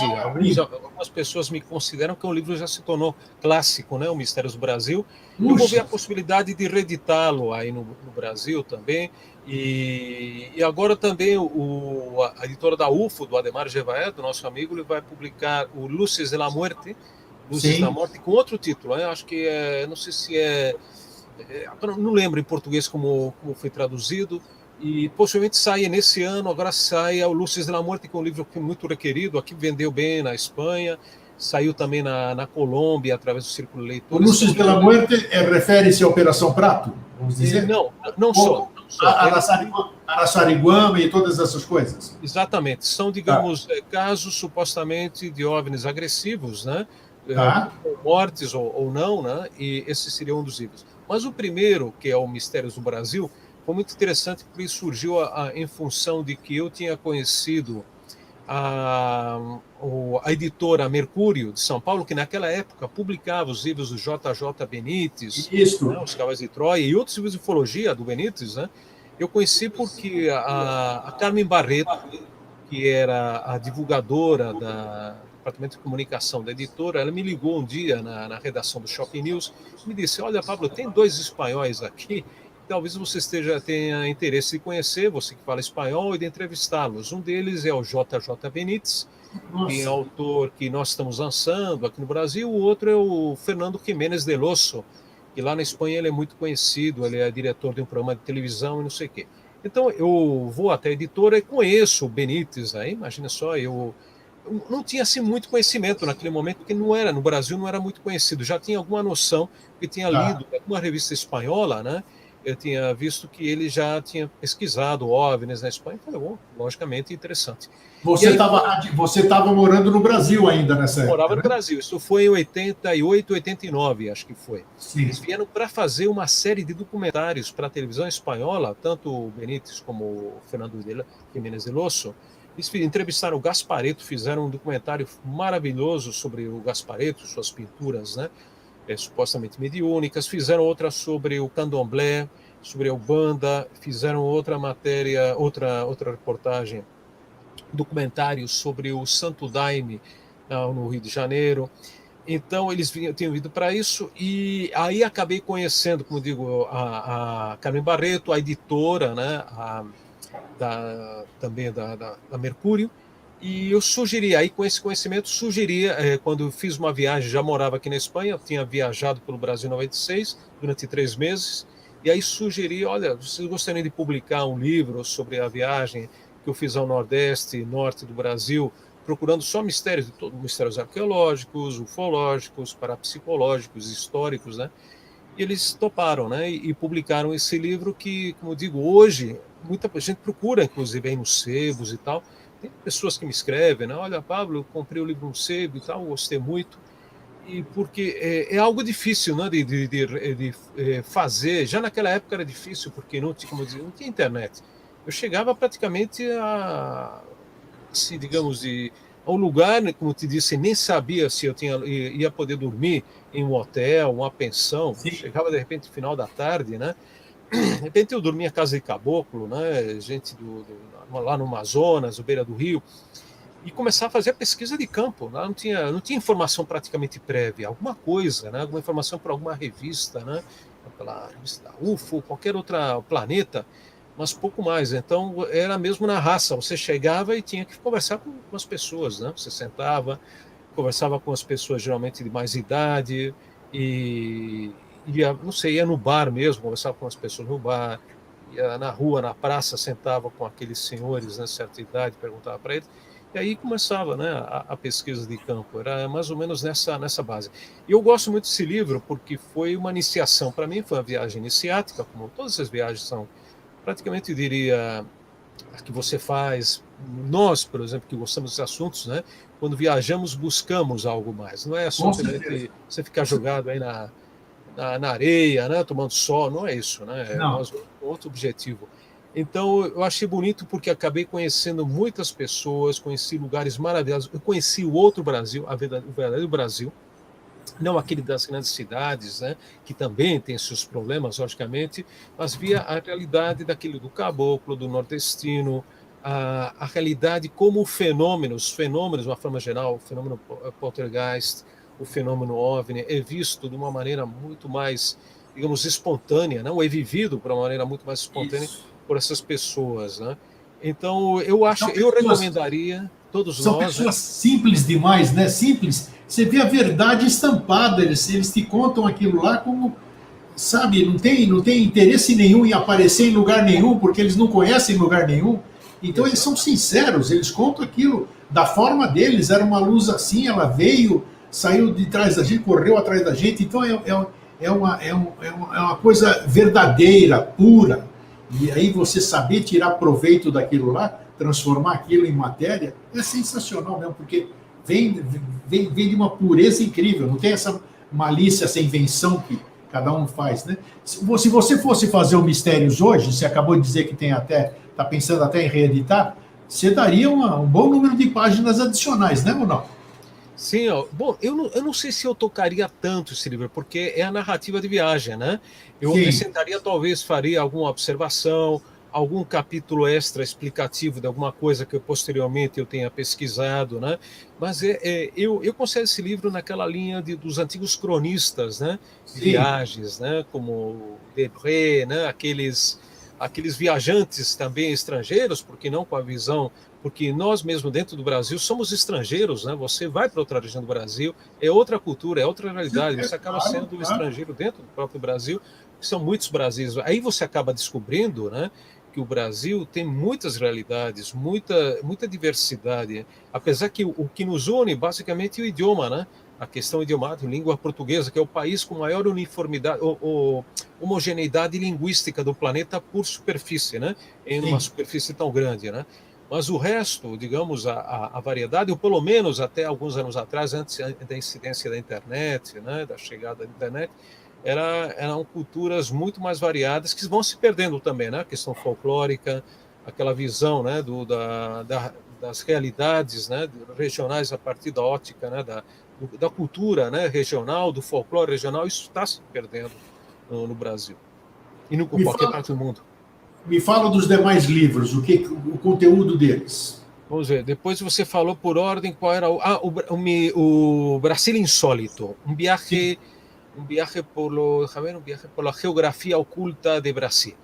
algumas pessoas me consideram que o livro já se tornou clássico, né? O Mistérios do Brasil. Eu vou ver a possibilidade de reeditá-lo aí no Brasil também. E agora também a editora da UFO, do Ademar Jevaé, do nosso amigo, ele vai publicar o Luces de la Muerte, Luzes da Morte, com outro título. Né? Acho que não sei se não lembro em português como foi traduzido. E possivelmente saia nesse ano, agora saia o Lúcius de la Muerte, que é um livro que é muito requerido, aqui vendeu bem na Espanha, saiu também na Colômbia, através do Círculo Leitor.
O Lúcius de la Muerte refere-se à Operação Prato, vamos dizer?
Não só.
Araçariguama e todas essas coisas.
Exatamente, são, digamos, casos supostamente de OVNIs agressivos, né? Mortes ou não, né? E esse seria um dos livros. Mas o primeiro, que é o Mistérios do Brasil, foi muito interessante porque surgiu em função de que eu tinha conhecido a editora Mercúrio de São Paulo, que naquela época publicava os livros do JJ Benítez, né, Os Cavalos de Troia e outros livros de ufologia do Benítez, né? Eu conheci porque a Carmen Barreto, que era a divulgadora do Departamento de Comunicação da editora, ela me ligou um dia na redação do Shopping News e me disse: olha, Pablo, tem 2 espanhóis aqui, talvez você tenha interesse de conhecer, você que fala espanhol, e de entrevistá-los. Um deles é o JJ Benítez, que é autor que nós estamos lançando aqui no Brasil. O outro é o Fernando Jiménez de Losso, que lá na Espanha ele é muito conhecido, ele é diretor de um programa de televisão e não sei o quê. Então eu vou até a editora e conheço o Benítez, aí, imagina só, eu não tinha assim muito conhecimento naquele momento, porque no Brasil não era muito conhecido, já tinha alguma noção, porque tinha lido alguma revista espanhola, né? Eu tinha visto que ele já tinha pesquisado OVNIs na Espanha. Falei, bom, logicamente interessante.
Você estava morando no Brasil ainda nessa época?
Morava no Brasil. Isso foi em 88, 89, acho que foi.
Sim.
Eles vieram para fazer uma série de documentários para a televisão espanhola, tanto o Benítez como o Fernando Jiménez de Losso. Eles entrevistaram o Gasparetto, fizeram um documentário maravilhoso sobre o Gasparetto, suas pinturas, né? Supostamente mediúnicas, fizeram outra sobre o candomblé, sobre a Ubanda, fizeram outra matéria, outra reportagem, documentário sobre o Santo Daime no Rio de Janeiro. Então eles tinham vindo para isso, e aí acabei conhecendo, como digo, a Carmen Barreto, a editora, né, também da Mercúrio. E eu sugeria, aí com esse conhecimento, quando eu fiz uma viagem, já morava aqui na Espanha, tinha viajado pelo Brasil em 96, durante 3 meses, e aí sugeri, olha, vocês gostariam de publicar um livro sobre a viagem que eu fiz ao Nordeste e Norte do Brasil, procurando só mistérios, mistérios arqueológicos, ufológicos, parapsicológicos, históricos, né? E eles toparam, né? E publicaram esse livro que, como eu digo, hoje muita gente procura, inclusive aí nos sebos e tal. Tem pessoas que me escrevem, né? Olha, Pablo, eu comprei o livro no sebo e tal, gostei muito. E porque é algo difícil, né? De fazer. Já naquela época era difícil porque não tinha, como eu dizia, não tinha internet. Eu chegava praticamente a, assim, digamos, ao lugar, né, como te disse, nem sabia se eu ia poder dormir em um hotel, uma pensão.
Sim.
Chegava de repente no final da tarde, né? De repente eu dormia em casa de caboclo, né? Gente lá no Amazonas, à beira do rio, e começar a fazer a pesquisa de campo. Lá não tinha informação praticamente prévia, alguma coisa, né? Alguma informação por alguma revista, né? Pela revista da UFO, qualquer outra planeta, mas pouco mais. Então era mesmo na raça. Você chegava e tinha que conversar com as pessoas, né? Você sentava, conversava com as pessoas geralmente de mais idade e não sei, ia no bar mesmo, conversava com as pessoas no bar, ia na rua, na praça, sentava com aqueles senhores, né, certa idade, perguntava para eles. E aí começava, né, a pesquisa de campo, era mais ou menos nessa base. E eu gosto muito desse livro porque foi uma iniciação, para mim foi uma viagem iniciática, como todas as viagens são, praticamente eu diria, a que você faz, nós, por exemplo, que gostamos desses assuntos, né, quando viajamos buscamos algo mais, não é só simplesmente você ficar jogado aí na areia, né, tomando sol, não é isso, né, nós outro objetivo. Então, eu achei bonito porque acabei conhecendo muitas pessoas, conheci lugares maravilhosos. Eu conheci o outro Brasil, o verdadeiro Brasil, não aquele das grandes cidades, né, que também tem seus problemas, logicamente, mas via a realidade daquele do caboclo, do nordestino, a realidade como os fenômenos, de uma forma geral, o fenômeno poltergeist, o fenômeno OVNI, é visto de uma maneira muito mais, digamos, espontânea, não é vivido de uma maneira muito mais espontânea por essas pessoas, né? Então, eu recomendaria todos
são
nós.
Pessoas simples demais, né? Simples. Você vê a verdade estampada, eles te contam aquilo lá como, sabe, não tem interesse nenhum em aparecer em lugar nenhum, porque eles não conhecem lugar nenhum. Então eles são sinceros, eles contam aquilo da forma deles. Era uma luz assim, ela veio, saiu de trás da gente, correu atrás da gente. Então é uma coisa verdadeira, pura. E aí você saber tirar proveito daquilo lá, transformar aquilo em matéria, é sensacional mesmo, porque vem de uma pureza incrível, não tem essa malícia, essa invenção que cada um faz, né? Se você fosse fazer o Mistérios hoje, você acabou de dizer que está pensando até em reeditar, você daria um bom número de páginas adicionais, né, ou não?
Sim, ó. Bom, eu não sei se eu tocaria tanto esse livro, porque é a narrativa de viagem, né? Eu acrescentaria, talvez faria alguma observação, algum capítulo extra explicativo de alguma coisa que posteriormente eu tenha pesquisado, né? Mas eu considero esse livro naquela linha dos antigos cronistas, né? De viagens, né? Como Debré, né? Aqueles viajantes também estrangeiros, porque não com a visão, porque nós mesmo dentro do Brasil somos estrangeiros, né? Você vai para outra região do Brasil, é outra cultura, é outra realidade, você acaba sendo estrangeiro dentro do próprio Brasil, que são muitos Brasis. Aí você acaba descobrindo, né, que o Brasil tem muitas realidades, muita diversidade, apesar que o que nos une basicamente é o idioma, né? A questão idiomática, língua portuguesa, que é o país com maior uniformidade, homogeneidade linguística do planeta por superfície, né? Em uma superfície tão grande, né? Mas o resto, digamos, a variedade, ou pelo menos até alguns anos atrás, antes da incidência da internet, né, da chegada da internet, eram culturas muito mais variadas que vão se perdendo também, né? A questão folclórica, aquela visão, né, das realidades, né, regionais a partir da ótica, né, da cultura, né, regional, do folclore regional, isso está se perdendo no Brasil e em qualquer parte do mundo.
Me fala dos demais livros, o conteúdo deles.
Vamos ver, depois você falou por ordem qual era o Brasil Insólito, um viaje por la geografia oculta de Brasil.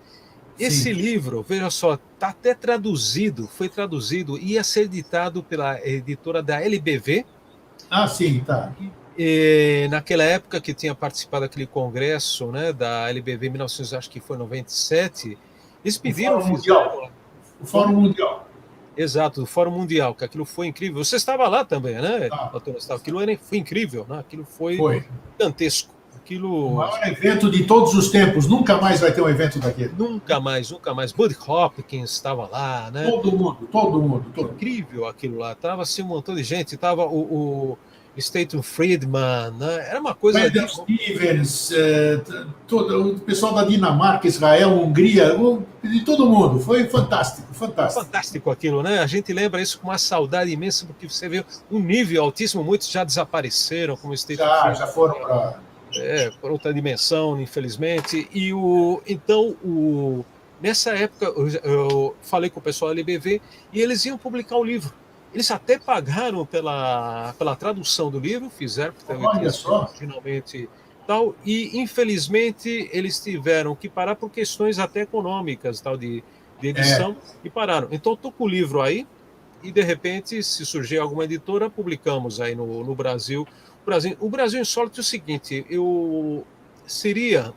Esse livro, veja só, está até foi traduzido, ia ser editado pela editora da LBV.
Ah, sim, tá.
E naquela época que tinha participado daquele congresso, né, da LBV em 1900, acho que foi 97, eles
O
pediram,
Fórum
fizeram...
Mundial. O Fórum
Como?
Mundial.
Exato, do Fórum Mundial, que aquilo foi incrível. Você estava lá também, né,
Tá,
doutor Gustavo? Aquilo foi incrível, né? Aquilo foi
foi.
gigantesco.
O
Aquilo
maior evento de todos os tempos. Nunca mais vai ter um evento daquele.
nunca mais, nunca mais. Bud Hopkins estava lá, né?
Todo mundo, todo mundo, todo mundo.
Incrível aquilo lá. Tava assim um montão de gente. Tava o Stanton Friedman, né? Era uma coisa de...
Wendell Stevens, todo, o pessoal da Dinamarca, Israel, Hungria, de todo mundo. Foi fantástico, fantástico.
Fantástico aquilo, né? A gente lembra isso com uma saudade imensa, porque você vê um nível altíssimo, muitos já desapareceram, como o Stanton Friedman.
Já foram para...
Por outra dimensão, infelizmente. Nessa época, eu falei com o pessoal da LBV e eles iam publicar o livro. Eles até pagaram pela tradução do livro, fizeram, porque
Olha só.
originalmente tal, e infelizmente eles tiveram que parar por questões até econômicas, tal, de edição, e pararam. Então, estou com o livro aí, e de repente, se surgir alguma editora, publicamos aí no Brasil. O Brasil Insólito é o seguinte, seria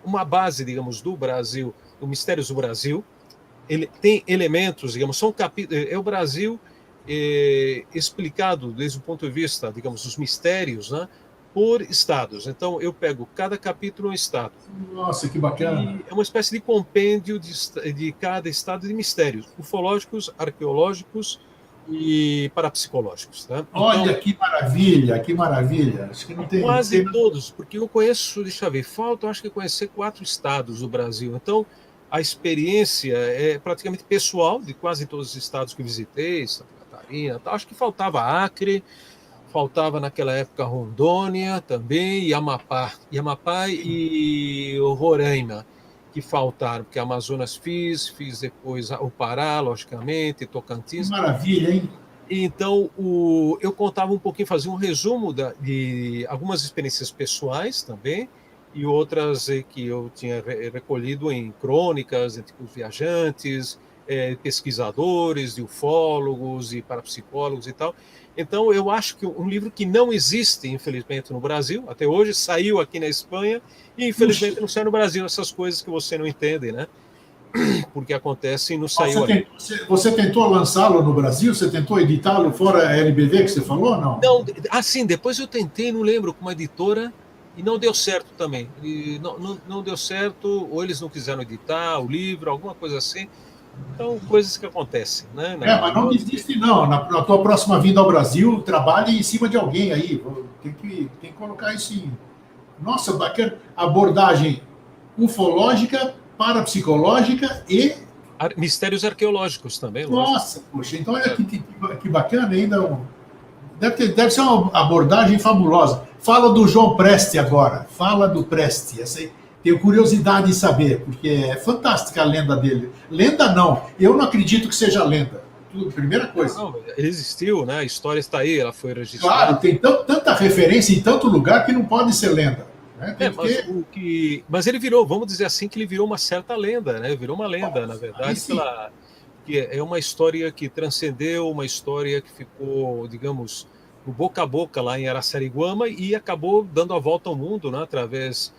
uma base, digamos, do Brasil, do Mistérios do Brasil. Ele tem elementos, digamos, são capítulos, é o Brasil explicado desde o ponto de vista, digamos, dos mistérios, né, por estados. Então, eu pego cada capítulo um estado.
Nossa, que bacana.
E é uma espécie de compêndio de cada estado de mistérios, ufológicos, arqueológicos e parapsicológicos. Tá?
Olha,
então,
que maravilha, que maravilha. Acho que não tem...
Quase todos, porque eu conheço, deixa eu ver, acho que conhecer 4 estados do Brasil. Então, a experiência é praticamente pessoal de quase todos os estados que visitei, Santa Catarina, tal. Acho que faltava Acre, faltava naquela época Rondônia também, e Amapá e o Roraima, que faltaram, porque Amazonas fiz depois o Pará, logicamente, Tocantins.
Que maravilha, hein?
Então, eu contava um pouquinho, fazia um resumo de algumas experiências pessoais também, e outras que eu tinha recolhido em crônicas entre os viajantes, pesquisadores, de ufólogos e parapsicólogos e tal. Então, eu acho que um livro que não existe, infelizmente, no Brasil, até hoje, saiu aqui na Espanha, e infelizmente
Puxa.
não sai no Brasil, essas coisas que você não entende, né? Porque acontece e não saiu ali.
Você tentou lançá-lo no Brasil? Você tentou editá-lo fora a LBV que você falou, não?
Não, assim, depois eu tentei, não lembro, com uma editora, e não deu certo também. E não deu certo, ou eles não quiseram editar o livro, alguma coisa assim. Então, coisas que acontecem, né?
Mas não desiste, não. Na tua próxima vinda ao Brasil, trabalhe em cima de alguém aí. Tem que colocar isso em... Nossa, bacana. Abordagem ufológica, parapsicológica e...
Mistérios arqueológicos também, lógico.
Nossa, poxa, então olha que bacana ainda. Deve ser uma abordagem fabulosa. Fala do João Preste agora. Fala do Preste. Essa aí, tenho curiosidade em saber, porque é fantástica a lenda dele. Lenda não, eu não acredito que seja lenda. Primeira coisa.
Não, ele existiu, né? A história está aí, ela foi registrada.
Claro, tem tanta referência em tanto lugar que não pode ser lenda. Né?
Mas ele virou, vamos dizer assim, que ele virou uma certa lenda, né? Virou uma lenda, na verdade, que é uma história que transcendeu, uma história que ficou, digamos, no boca a boca lá em Araçariguama e acabou dando a volta ao mundo, né? Através,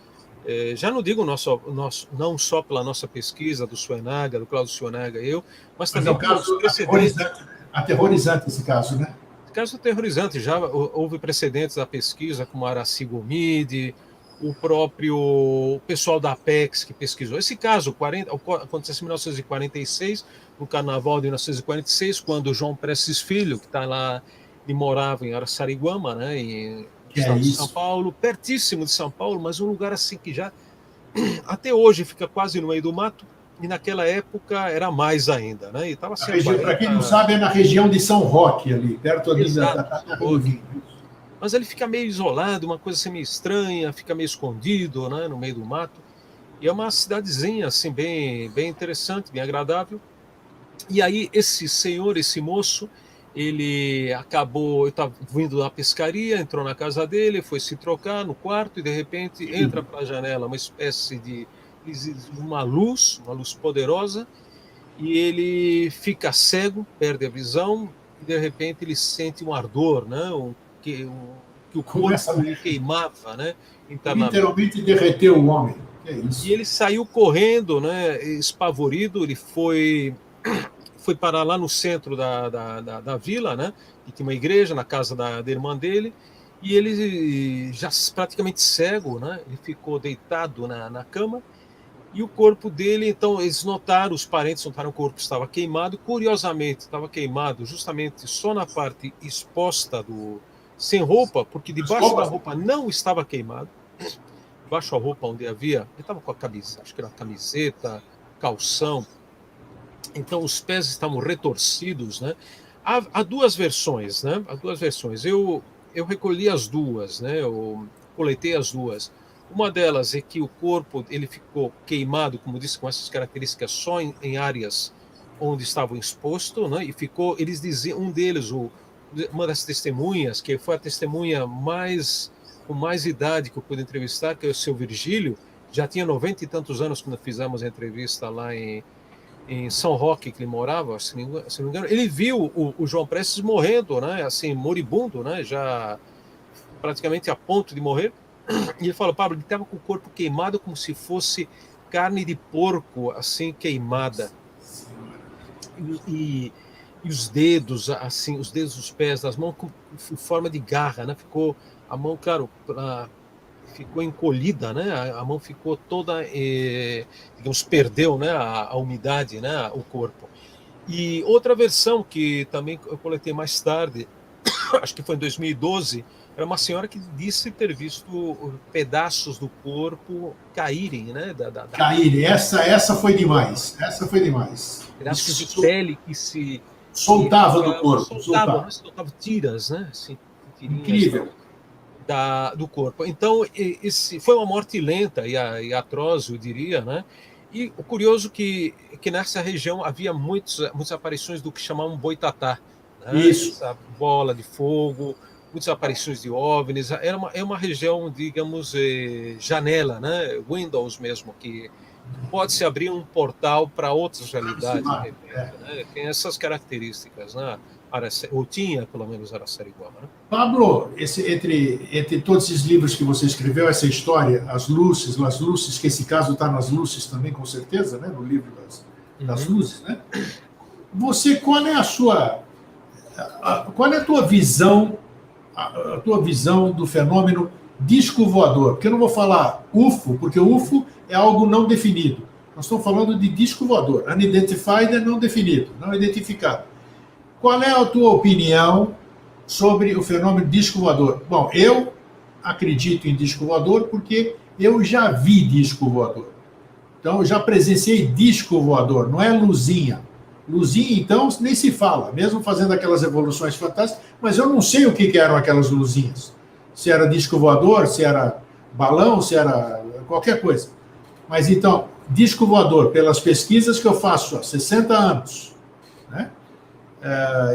já não digo não só pela nossa pesquisa do Suenaga, do Cláudio Suenaga e eu, mas também
pelos precedentes. Aterrorizante esse caso, né?
Caso aterrorizante, já houve precedentes da pesquisa, como Araci Gomide, o próprio pessoal da Apex que pesquisou. Esse caso aconteceu em 1946, no Carnaval de 1946, quando o João Prestes Filho, que está lá, ele morava em Araçariguama, né, no estado de São Paulo, pertíssimo de São Paulo, mas um lugar assim que já até hoje fica quase no meio do mato, e naquela época era mais ainda, né? E estava sendo 40...
Para quem não sabe, é na região de São Roque, ali, perto ali da
Mas ele fica meio isolado, uma coisa assim meio estranha, fica meio escondido, né, no meio do mato. E é uma cidadezinha assim bem interessante, bem agradável. E aí esse senhor, esse moço, ele estava vindo da pescaria, entrou na casa dele, foi se trocar no quarto e de repente entra para a janela uma espécie de uma luz poderosa, e ele fica cego, perde a visão e de repente ele sente um ardor, né, que o corpo queimava, né?
Literalmente derreteu o homem. É isso.
E ele saiu correndo, né? Espavorido, ele foi parar lá no centro da vila, né? E tinha uma igreja na casa da irmã dele, e ele já praticamente cego, né? Ele ficou deitado na cama, e o corpo dele, então, eles notaram, os parentes notaram que o corpo estava queimado, curiosamente, estava queimado justamente só na parte exposta sem roupa, porque debaixo da roupa não estava queimado, debaixo da roupa onde havia, ele estava com a camisa, acho que era camiseta, calção, então os pés estavam retorcidos, né? Há duas versões, né? Há duas versões. Eu recolhi as duas, né? Eu coletei as duas. Uma delas é que o corpo ele ficou queimado, como disse, com essas características só em áreas onde estavam exposto, né? E ficou, eles diziam, um deles, uma das testemunhas, que foi a testemunha com mais idade que eu pude entrevistar, que é o seu Virgílio, já tinha 90 e tantos anos quando fizemos a entrevista lá em São Roque, que ele morava, se não me engano, ele viu o João Prestes morrendo, né? Assim, moribundo, né? Já praticamente a ponto de morrer. E ele falou, Pablo, ele estava com o corpo queimado como se fosse carne de porco, assim, queimada. E os dedos, assim, os dedos dos pés, das mãos, em forma de garra, né? Ficou a mão, claro, ficou encolhida, né? A mão ficou toda, digamos, perdeu, né? A umidade, né? O corpo. E outra versão que também eu coletei mais tarde, acho que foi em 2012, era uma senhora que disse ter visto pedaços do corpo caírem, né?
Caírem, essa foi demais. Essa foi demais.
Pedaços de pele que se
soltava do corpo.
Soltava tiras, né? Assim,
incrível.
Do corpo. Então, esse foi uma morte lenta e atroz, eu diria, né? E o curioso que nessa região havia muitas aparições do que chamavam boitatá, né?
Isso.
Essa bola de fogo, muitas aparições de OVNIs. É uma região, digamos, janela, né? Windows mesmo, que pode se abrir um portal para outras realidades, de repente, né? Tem essas características, né? Ou tinha, pelo menos, Araçariguama, né?
Pablo, entre todos esses livros que você escreveu, essa história, As Luzes, que esse caso está nas Luzes também, com certeza, né? No livro das Luzes, né? Qual é a tua visão, a tua visão do fenômeno disco voador? Porque eu não vou falar UFO, porque o UFO é algo não definido. Nós estamos falando de disco voador. Unidentified é não definido, não identificado. Qual é a tua opinião sobre o fenômeno disco voador? Bom, eu acredito em disco voador porque eu já vi disco voador. Então, eu já presenciei disco voador, não é luzinha. Luzinha, então, nem se fala, mesmo fazendo aquelas evoluções fantásticas, mas eu não sei o que eram aquelas luzinhas. Se era disco voador, se era balão, se era qualquer coisa. Mas, então, disco voador, pelas pesquisas que eu faço há 60 anos, né?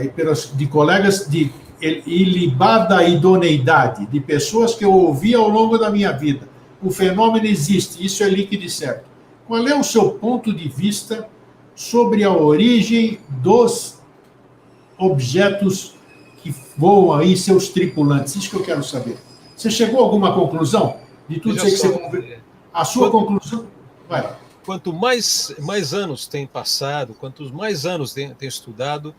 E de colegas de ilibada idoneidade, de pessoas que eu ouvi ao longo da minha vida. O fenômeno existe, isso é líquido e certo. Qual é o seu ponto de vista sobre a origem dos objetos que voam aí, seus tripulantes? Isso que eu quero saber. Você chegou a alguma conclusão de tudo isso que você conversou? A sua conclusão? Vai lá.
Quanto mais anos tem passado, quantos mais anos tenho estudado,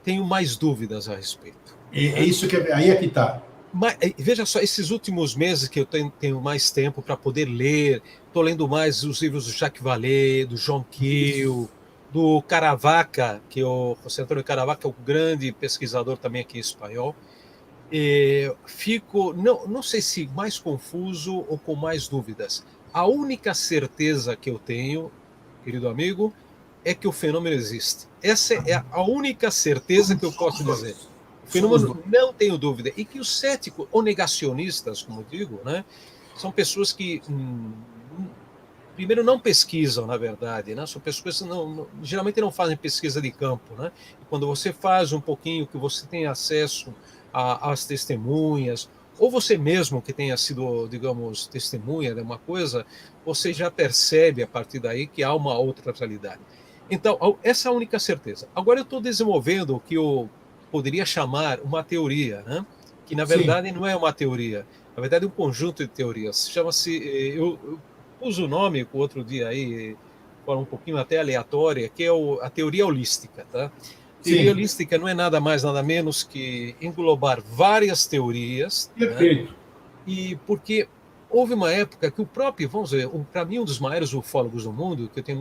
tenho mais dúvidas a respeito.
É isso que aí é que está.
Veja só, esses últimos meses que eu tenho mais tempo para poder ler, estou lendo mais os livros do Jacques Vallée, do John Keel, do Caravaca, que é o José Antônio Caravaca, é o grande pesquisador também aqui em espanhol. Fico, não sei se mais confuso ou com mais dúvidas. A única certeza que eu tenho, querido amigo, é que o fenômeno existe. Essa é a única certeza que eu posso dizer. O fenômeno, não tenho dúvida. E que os céticos ou negacionistas, como eu digo, né, são pessoas que, primeiro, não pesquisam, na verdade. Né, são pessoas que geralmente não fazem pesquisa de campo. Né, e quando você faz um pouquinho, que você tem acesso às testemunhas, ou você mesmo que tenha sido, digamos, testemunha de uma coisa, você já percebe a partir daí que há uma outra realidade. Então, essa é a única certeza. Agora eu estou desenvolvendo o que eu poderia chamar uma teoria, né? que na
Sim.
verdade não é uma teoria, na verdade é um conjunto de teorias. Chama-se, eu pus o nome o outro dia aí, forma um pouquinho até aleatória, que é a teoria holística, tá? Teoria
Sim.
holística não é nada mais, nada menos que englobar várias teorias, né?
Perfeito.
E porque houve uma época que o próprio, vamos ver, para mim um dos maiores ufólogos do mundo, que eu tenho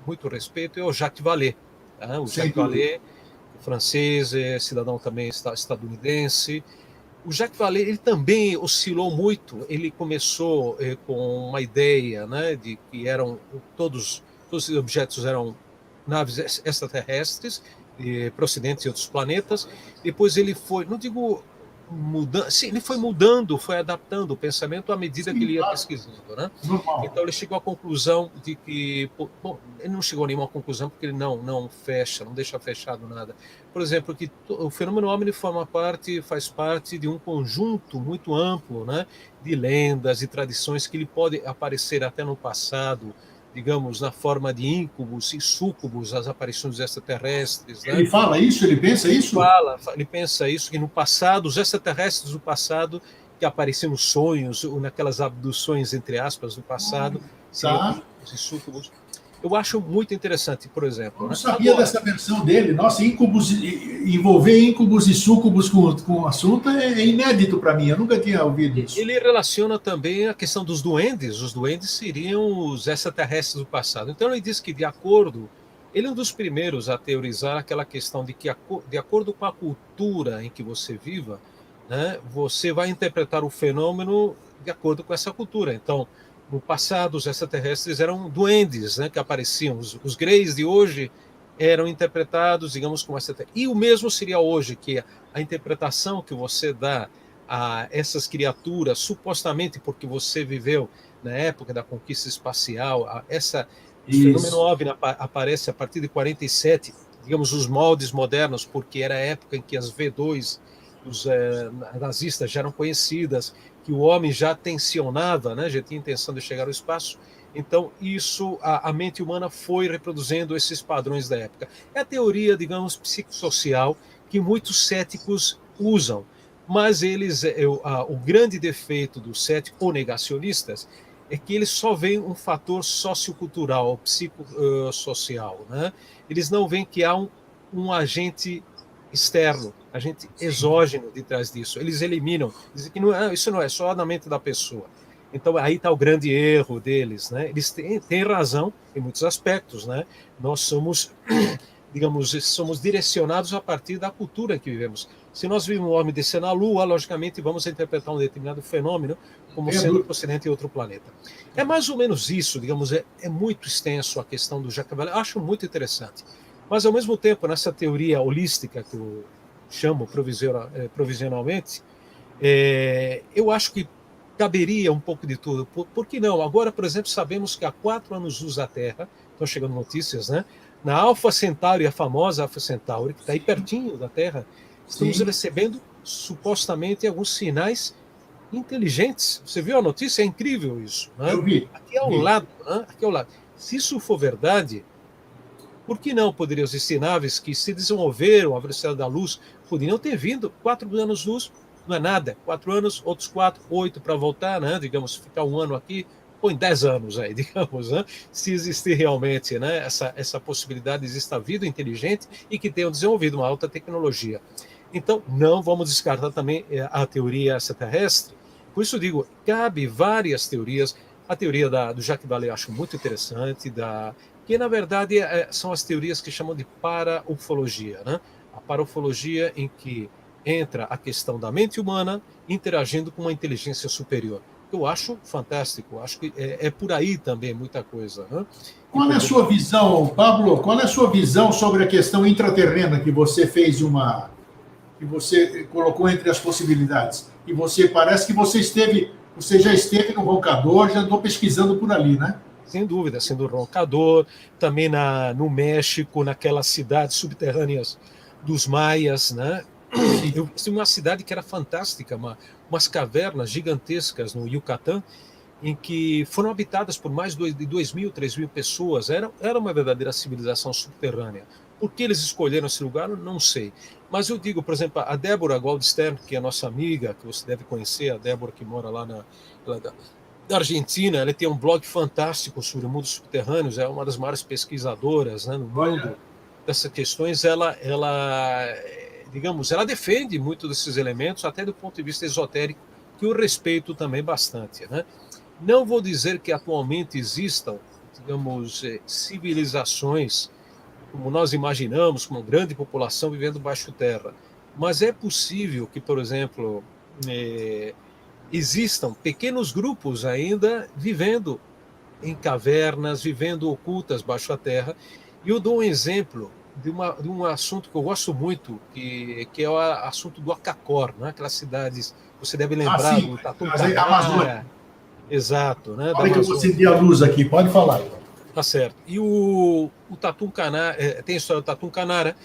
muito respeito, é o Jacques Vallée. Tá? O
Sem
Jacques
dúvida.
Vallée, francês, cidadão também estadunidense. O Jacques Vallée, ele também oscilou muito. Ele começou com uma ideia, né, de que todos os objetos eram naves extraterrestres procedentes de outros planetas. Depois ele foi, não digo mudando, sim, ele foi mudando, foi adaptando o pensamento à medida que
Sim,
ele ia
claro.
pesquisando, né?
Normal.
Então ele chegou à conclusão de que, bom, ele não chegou a nenhuma conclusão porque ele não fecha, não deixa fechado nada. Por exemplo, que o fenômeno OVNI faz parte de um conjunto muito amplo, né, de lendas e tradições que ele pode aparecer até no passado, digamos, na forma de íncubos e súcubos, as aparições extraterrestres, né?
Ele fala isso? Ele pensa isso?
Ele pensa isso, que no passado, os extraterrestres do passado, que apareciam nos sonhos, ou naquelas abduções, entre aspas, do passado, seriam
Tá.
íncubos e súcubos. Eu acho muito interessante, por
Eu
exemplo.
não
Né?
sabia
Agora,
dessa versão dele. Nossa, envolver íncubos e súcubos com o assunto é inédito para mim. Eu nunca tinha ouvido isso.
ele relaciona também a questão dos duendes. Os duendes seriam os extraterrestres do passado. Então, ele diz que, ele é um dos primeiros a teorizar aquela questão de que, de acordo com a cultura em que você viva, né, você vai interpretar o fenômeno de acordo com essa cultura. Então, no passado, os extraterrestres eram duendes, né, que apareciam. Os greys de hoje eram interpretados, digamos, como extraterrestres. E o mesmo seria hoje, que a interpretação que você dá a essas criaturas, supostamente porque você viveu na época da conquista espacial, o fenômeno
Isso.
OVNI aparece a partir de 47, digamos, os moldes modernos, porque era a época em que as V2 dos nazistas já eram conhecidas, que o homem já tensionava, né, já tinha intenção de chegar ao espaço. Então, a mente humana foi reproduzindo esses padrões da época. É a teoria, digamos, psicossocial que muitos céticos usam, mas o grande defeito dos céticos ou negacionistas é que eles só veem um fator sociocultural, psicossocial, né? Eles não veem que há um agente externo, agente
Sim.
exógeno de trás disso. Eles eliminam, dizem que isso não é só na mente da pessoa. Então aí está o grande erro deles, né? Eles têm razão em muitos aspectos, né? Nós somos, digamos, somos direcionados a partir da cultura em que vivemos. Se nós vimos um homem descer na Lua, logicamente vamos interpretar um determinado fenômeno como
Tenha
sendo
dúvida.
procedente de outro planeta. É mais ou menos isso, digamos, é muito extenso a questão do Jacques Vallée. Acho muito interessante. Mas, ao mesmo tempo, nessa teoria holística que eu chamo provisionalmente, eu acho que caberia um pouco de tudo. Por que não? Agora, por exemplo, sabemos que há 4 anos-luz da Terra, estão chegando notícias, né? Na Alpha Centauri, a famosa Alpha Centauri, que está aí pertinho da Terra, estamos
Sim,
recebendo supostamente alguns sinais inteligentes. Você viu a notícia? É incrível isso, né?
eu vi.
Aqui ao
Vi.
lado, né? Aqui ao lado. Se isso for verdade, por que não poderiam existir naves que se desenvolveram à velocidade da luz, poderiam ter vindo 4 anos-luz, não é nada, 4 anos, outros 4, 8 para voltar, né? Digamos, ficar um ano aqui, põe 10 anos aí, digamos, né? Se existir realmente, né, essa possibilidade de existir vida inteligente e que tenham desenvolvido uma alta tecnologia. Então, não vamos descartar também a teoria extraterrestre. Por isso digo, cabe várias teorias. A teoria do Jacques Vallée eu acho muito interessante, que na verdade são as teorias que chamam de paraufologia, né? A paraufologia em que entra a questão da mente humana interagindo com uma inteligência superior. Eu acho fantástico, acho que é por aí também muita coisa, né? Que
Qual é a
poderia...
sua visão, Pablo? Qual é a sua visão sobre a questão intraterrena que você fez que você colocou entre as possibilidades? E você parece que você já esteve no Roncador, já andou pesquisando por ali, né?
Sem dúvida, sendo Roncador, também no México, naquelas cidades subterrâneas dos maias, né?
Sim.
Eu vi uma cidade que era fantástica, umas cavernas gigantescas no Yucatán, em que foram habitadas por mais de 2.000, 3.000 pessoas. Era uma verdadeira civilização subterrânea. Por que eles escolheram esse lugar, não sei. Mas eu digo, por exemplo, a Débora Goldstern, que é a nossa amiga, que você deve conhecer, a Débora que mora lá da Argentina, ela tem um blog fantástico sobre mundos subterrâneos, é uma das maiores pesquisadoras, né, no mundo dessas questões. Digamos, ela defende muito desses elementos, até do ponto de vista esotérico, que eu respeito também bastante, né? Não vou dizer que atualmente existam, digamos, civilizações como nós imaginamos, com uma grande população vivendo baixo terra, mas é possível que, por exemplo, existam pequenos grupos ainda vivendo em cavernas, vivendo ocultas baixo a terra. E eu dou um exemplo de um assunto que eu gosto muito, que é o assunto do Acacor, né? Aquelas cidades, você deve lembrar do Tatu Canara. Exato, né?
Olha que eu vou acender a luz aqui, pode falar.
Tá certo. E o Tatu Canara, tem a história do Tatu Canara,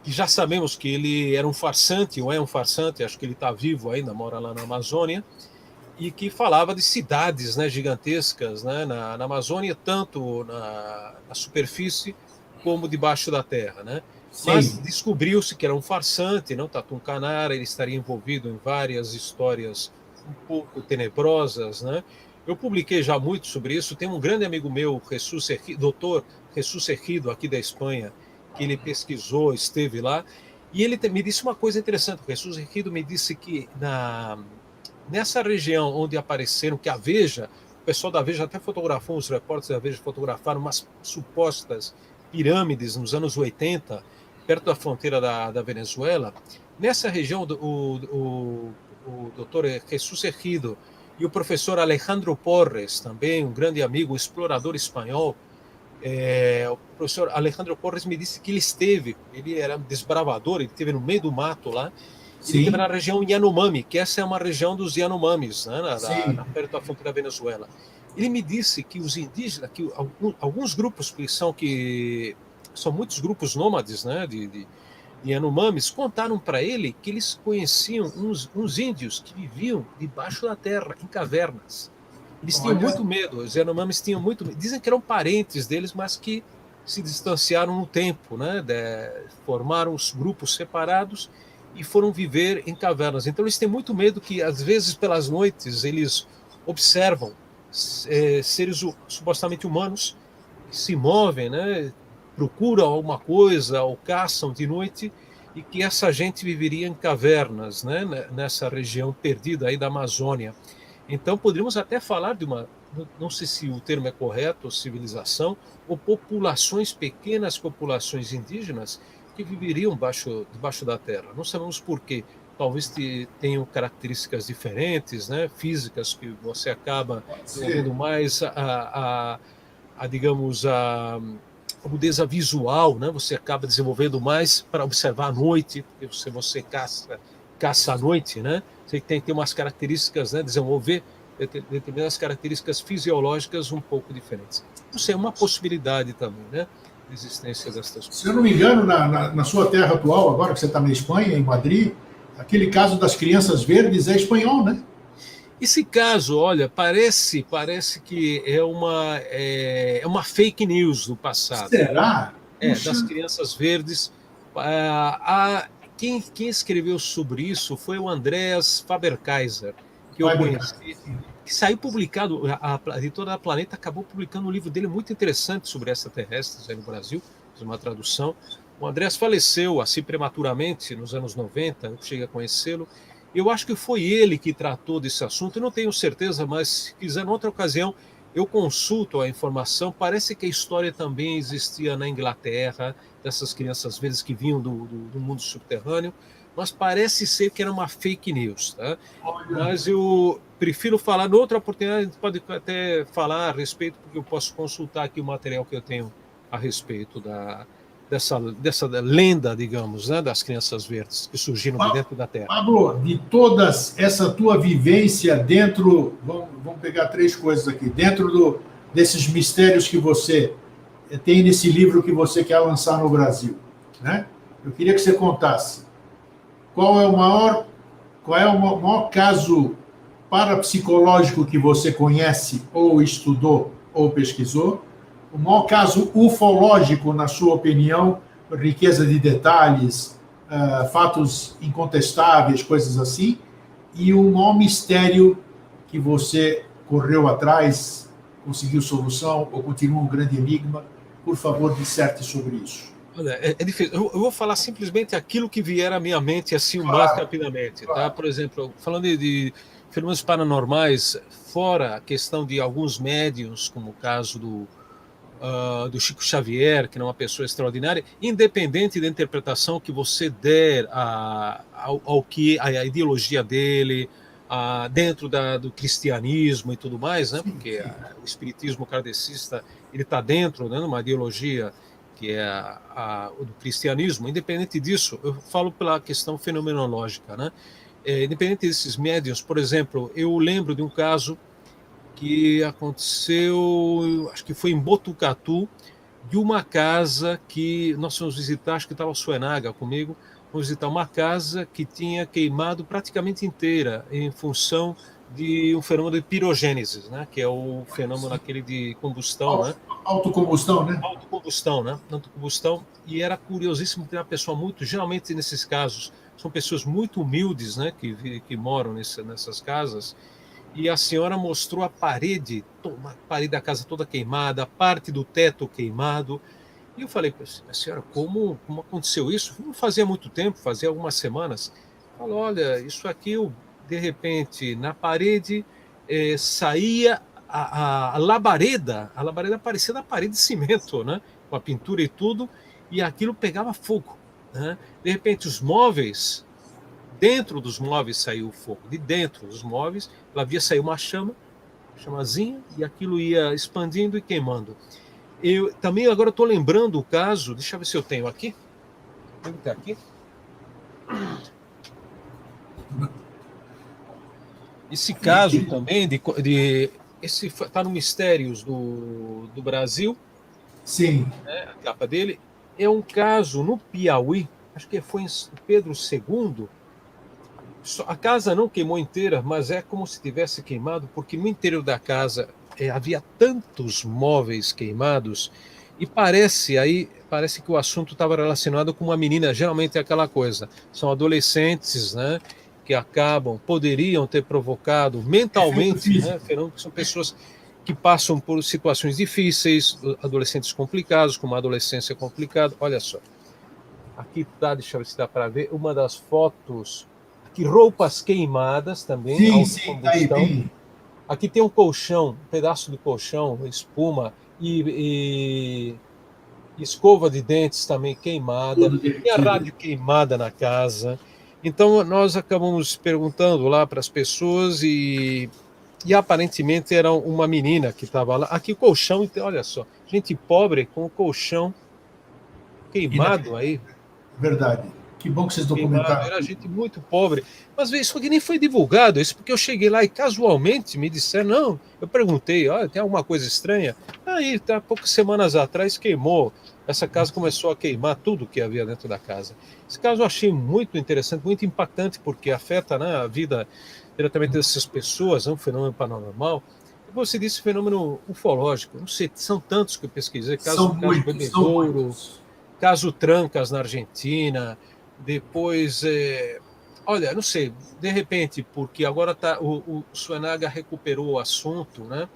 que já sabemos que ele era um farsante, ou é um farsante, acho que ele está vivo ainda, mora lá na Amazônia, e que falava de cidades, né, gigantescas, né, na Amazônia, tanto na superfície como debaixo da terra, né? Mas descobriu-se que era um farsante, não? Tatu Canara, ele estaria envolvido em várias histórias um pouco tenebrosas, né? Eu publiquei já muito sobre isso. Tem um grande amigo meu, doutor Jesus Ejido, aqui da Espanha, que ele pesquisou, esteve lá, e ele me disse uma coisa interessante. O Jesus Ejido me disse que nessa região onde apareceram, que a Veja, o pessoal da Veja até fotografou, os repórteres da Veja fotografaram umas supostas pirâmides nos anos 80, perto da fronteira da Venezuela. Nessa região, o doutor Jesus Ejido e o professor Alejandro Porres, também um grande amigo, um explorador espanhol, o professor Alejandro Porres me disse que ele era um desbravador, ele esteve no meio do mato lá, ele esteve na região Yanomami, que essa é uma região dos Yanomamis, né, perto da fronteira da Venezuela. Ele me disse que os indígenas, que alguns grupos que são muitos grupos nômades, né, de Yanomamis, contaram para ele que eles conheciam uns índios que viviam debaixo da terra, em cavernas. Eles tinham muito medo, os Yanomamis tinham muito medo. Dizem que eram parentes deles, mas que se distanciaram no tempo, né? Formaram os grupos separados e foram viver em cavernas. Então eles têm muito medo que, às vezes, pelas noites, eles observam seres supostamente humanos que se movem, né? Procuram alguma coisa ou caçam de noite, e que essa gente viveria em cavernas, né? Nessa região perdida aí da Amazônia. Então poderíamos até falar de não sei se o termo é correto, civilização, ou populações, pequenas populações indígenas que viveriam debaixo da terra. Não sabemos por quê. Talvez tenham características diferentes, né, físicas, que você acaba desenvolvendo mais digamos, a agudeza visual, né? Você acaba desenvolvendo mais para observar à noite, porque se você caça à noite, né? Você tem que ter umas características, né? Desenvolver determinadas características fisiológicas um pouco diferentes. Não sei, é uma possibilidade também, né? De existência destas coisas.
Se eu não me engano, na sua terra atual, agora que você está na Espanha, em Madrid, aquele caso das crianças verdes é espanhol, né?
Esse caso, olha, parece que é uma fake news do passado.
Será?
Das crianças verdes. Quem escreveu sobre isso foi o Andreas Faber-Kaiser, que eu conheci, que saiu publicado, a editora da Planeta acabou publicando um livro dele muito interessante sobre extraterrestres aí no Brasil, fiz uma tradução. O Andreas faleceu assim prematuramente nos anos 90, eu cheguei a conhecê-lo. Eu acho que foi ele que tratou desse assunto, eu não tenho certeza, mas se quiser, em outra ocasião, eu consulto a informação. Parece que a história também existia na Inglaterra, dessas crianças verdes que vinham do mundo subterrâneo, mas parece ser que era uma fake news. Tá? Mas eu prefiro falar, em outra oportunidade, a gente pode até falar a respeito, porque eu posso consultar aqui o material que eu tenho a respeito dessa lenda, digamos, né, das crianças verdes que surgiram de dentro da Terra.
Pablo, de toda essa tua vivência dentro, vamos pegar 3 coisas aqui, dentro desses mistérios que você tem nesse livro que você quer lançar no Brasil, né? Eu queria que você contasse qual é o maior caso parapsicológico que você conhece, ou estudou, ou pesquisou, o maior caso ufológico, na sua opinião, riqueza de detalhes, fatos incontestáveis, coisas assim, e um maior mistério que você correu atrás, conseguiu solução, ou continua um grande enigma. Por favor, disserte sobre isso.
Olha, é difícil. Eu vou falar simplesmente aquilo que vier à minha mente, assim, o mais
Claro,
rapidamente, tá?
claro.
Por exemplo, falando de fenômenos paranormais, fora a questão de alguns médiuns, como o caso do Chico Xavier, que é uma pessoa extraordinária, independente da interpretação que você der ao que a ideologia dele, dentro do cristianismo e tudo mais, né?
Sim,
Porque
sim.
o espiritismo kardecista ele está dentro, né, de uma ideologia que é o do cristianismo. Independente disso, eu falo pela questão fenomenológica, né? Independente desses médiuns, por exemplo, eu lembro de um caso que aconteceu, acho que foi em Botucatu, de uma casa que nós fomos visitar, acho que estava o Suenaga comigo, fomos visitar uma casa que tinha queimado praticamente inteira em função de um fenômeno de pirogênese, né, que é o fenômeno aquele de combustão, né,
Autocombustão, né?
autocombustão, né, autocombustão, e era curiosíssimo ter uma pessoa muito, geralmente nesses casos, são pessoas muito humildes, né, que moram nessas casas, e a senhora mostrou a parede da casa toda queimada, a parte do teto queimado. E eu falei para a senhora, como aconteceu isso? Não fazia muito tempo, fazia algumas semanas. Falou, olha, isso aqui, de repente, na parede saía a labareda parecia da parede de cimento, né? Com a pintura e tudo, e aquilo pegava fogo, né? De repente, os móveis, dentro dos móveis saiu o fogo, de dentro dos móveis, lá via sair uma chamazinha, e aquilo ia expandindo e queimando. Eu também agora estou lembrando o caso, deixa eu ver se eu tenho aqui. Deve ter aqui. Esse caso também, esse está no Mistérios do Brasil,
Sim.
né, a capa dele, é um caso no Piauí, acho que foi em Pedro II. A casa não queimou inteira, mas é como se tivesse queimado, porque no interior da casa havia tantos móveis queimados e parece que o assunto estava relacionado com uma menina. Geralmente é aquela coisa, são adolescentes, né, que poderiam ter provocado
Efeito
mentalmente, né,
físico.
fenômenos que são pessoas que passam por situações difíceis, adolescentes complicados, com uma adolescência complicada. Olha só, aqui tá, deixa eu ver se dá para ver, uma das fotos. Aqui, roupas queimadas também,
Sim, sim, tá aí,
autocombustão.
bem.
Aqui tem um colchão, um pedaço de colchão, espuma e escova de dentes também queimada.
Tudo
Tem a
derretido.
rádio queimada na casa. Então, nós acabamos perguntando lá para as pessoas e aparentemente era uma menina que estava lá. Aqui o colchão, então, olha só, gente pobre com o colchão queimado aí.
Verdade. Que bom que vocês
Queimado,
documentaram
era
tudo.
gente muito pobre. Mas isso aqui nem foi divulgado, isso porque eu cheguei lá e casualmente me disseram, não, eu perguntei, olha, tem alguma coisa estranha? Aí, tá, poucas semanas atrás queimou, essa casa começou a queimar tudo que havia dentro da casa. Esse caso eu achei muito interessante, muito impactante, porque afeta, né, a vida diretamente dessas pessoas, é um fenômeno paranormal. Você disse fenômeno ufológico, não sei, são tantos que eu pesquisei,
São
caso
muitos, são
Bebedouro,
muitos.
caso Trancas na Argentina, depois, olha, não sei, de repente, porque agora o Suenaga recuperou o assunto, né?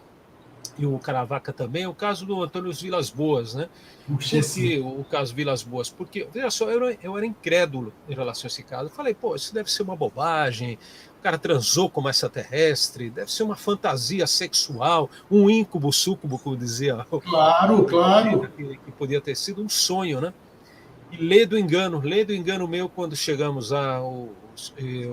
E o Caravaca também, o caso do Antônio Vilas Boas, né?
Puxa,
Por
sim.
que o caso Vilas Boas? Porque, veja só, eu era incrédulo em relação a esse caso. Eu falei, pô, isso deve ser uma bobagem, o cara transou com uma extraterrestre, deve ser uma fantasia sexual, um íncubo, súcubo, como dizia
Claro,
o
claro.
Chica, que podia ter sido um sonho, né? E lê do engano meu quando chegamos o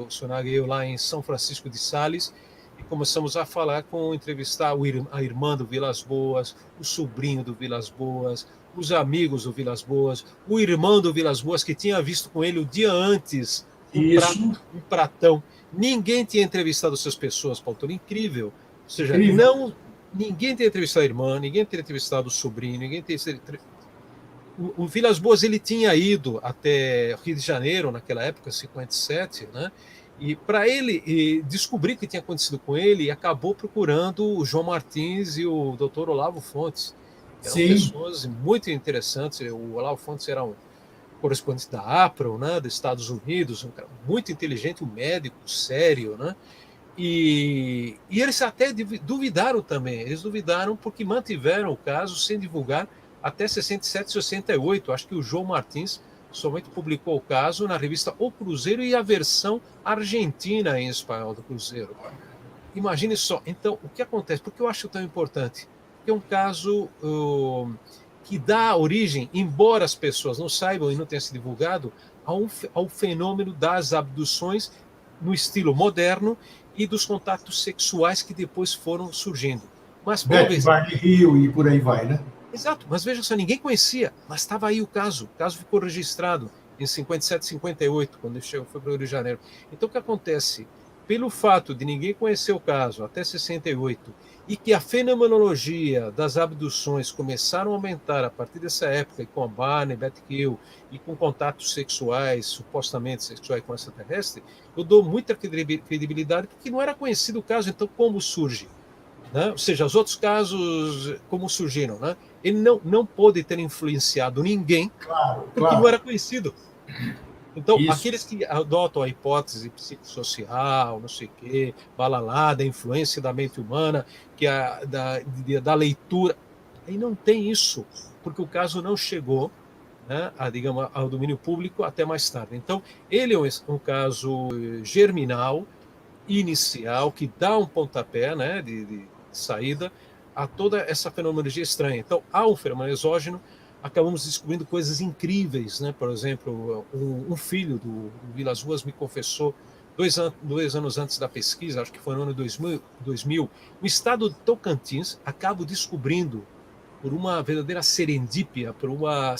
Sonaga e eu lá em São Francisco de Sales e começamos a falar entrevistar a irmã do Vilas Boas, o sobrinho do Vilas Boas, os amigos do Vilas Boas, o irmão do Vilas Boas que tinha visto com ele o dia antes
Isso,
um pratão. Ninguém tinha entrevistado essas pessoas, Paulo, incrível. Ou seja,
incrível.
ninguém tinha entrevistado a irmã, ninguém tinha entrevistado o sobrinho, ninguém tinha o Vilas Boas ele tinha ido até Rio de Janeiro naquela época, 57, né? E para ele descobrir o que tinha acontecido com ele, acabou procurando o João Martins e o Dr. Olavo Fontes, que eram
Sim,
pessoas muito interessantes. O Olavo Fontes era correspondente da APRO, né, dos Estados Unidos, um cara muito inteligente, um médico sério, né? E eles até duvidaram também, eles duvidaram porque mantiveram o caso sem divulgar até 67, 68. Acho que o João Martins somente publicou o caso na revista O Cruzeiro e a versão argentina em espanhol do Cruzeiro. Imagine só. Então, o que acontece? Por que eu acho tão importante? Porque é um caso que dá origem, embora as pessoas não saibam e não tenha sido divulgado, ao fenômeno das abduções no estilo moderno e dos contatos sexuais que depois foram surgindo. Mas,
Beth Barney Hill e por aí vai, né?
Exato, mas veja só, ninguém conhecia, mas estava aí o caso ficou registrado em 57, 58, quando ele chegou, foi para o Rio de Janeiro. Então, o que acontece? Pelo fato de ninguém conhecer o caso até 68 e que a fenomenologia das abduções começaram a aumentar a partir dessa época, com a Barney, Beth Hill, e com contatos sexuais, supostamente sexuais com extraterrestre, eu dou muita credibilidade porque não era conhecido o caso. Então, como surge? Né? Ou seja, os outros casos, como surgiram? Né? Ele não pôde ter influenciado ninguém, porque não era conhecido. Então, aqueles que adotam a hipótese psicossocial, não sei o quê, balalá, da influência da mente humana, que da leitura, aí não tem isso, porque o caso não chegou, né, digamos, ao domínio público até mais tarde. Então, ele é um caso germinal, inicial, que dá um pontapé, né, de saída a toda essa fenomenologia estranha. Então, há um fenômeno exógeno, acabamos descobrindo coisas incríveis, né? Por exemplo, um filho do Vilas Boas me confessou, 2 anos antes da pesquisa, acho que foi no ano 2000, o estado de Tocantins acaba descobrindo, por uma verdadeira serendípia, por uma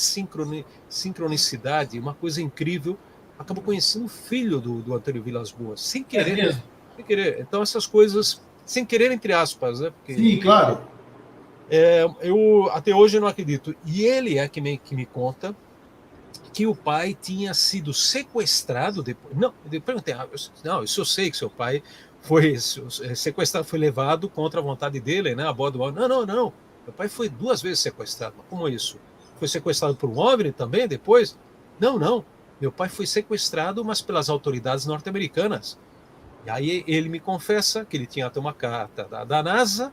sincronicidade, uma coisa incrível, acabou conhecendo o filho do Antônio Vilas Boas, sem querer. Sem querer. Então, essas coisas, sem querer, entre aspas, né? Porque,
sim, claro.
Eu até hoje não acredito. E ele é que me conta que o pai tinha sido sequestrado depois. Não, eu perguntei, não, isso eu sei que seu pai foi sequestrado, foi levado contra a vontade dele, né? A bordo do OVNI. Não. Meu pai foi 2 vezes sequestrado. Mas como isso? Foi sequestrado por um OVNI também depois? Não. Meu pai foi sequestrado, mas pelas autoridades norte-americanas. E aí ele me confessa que ele tinha até uma carta da NASA,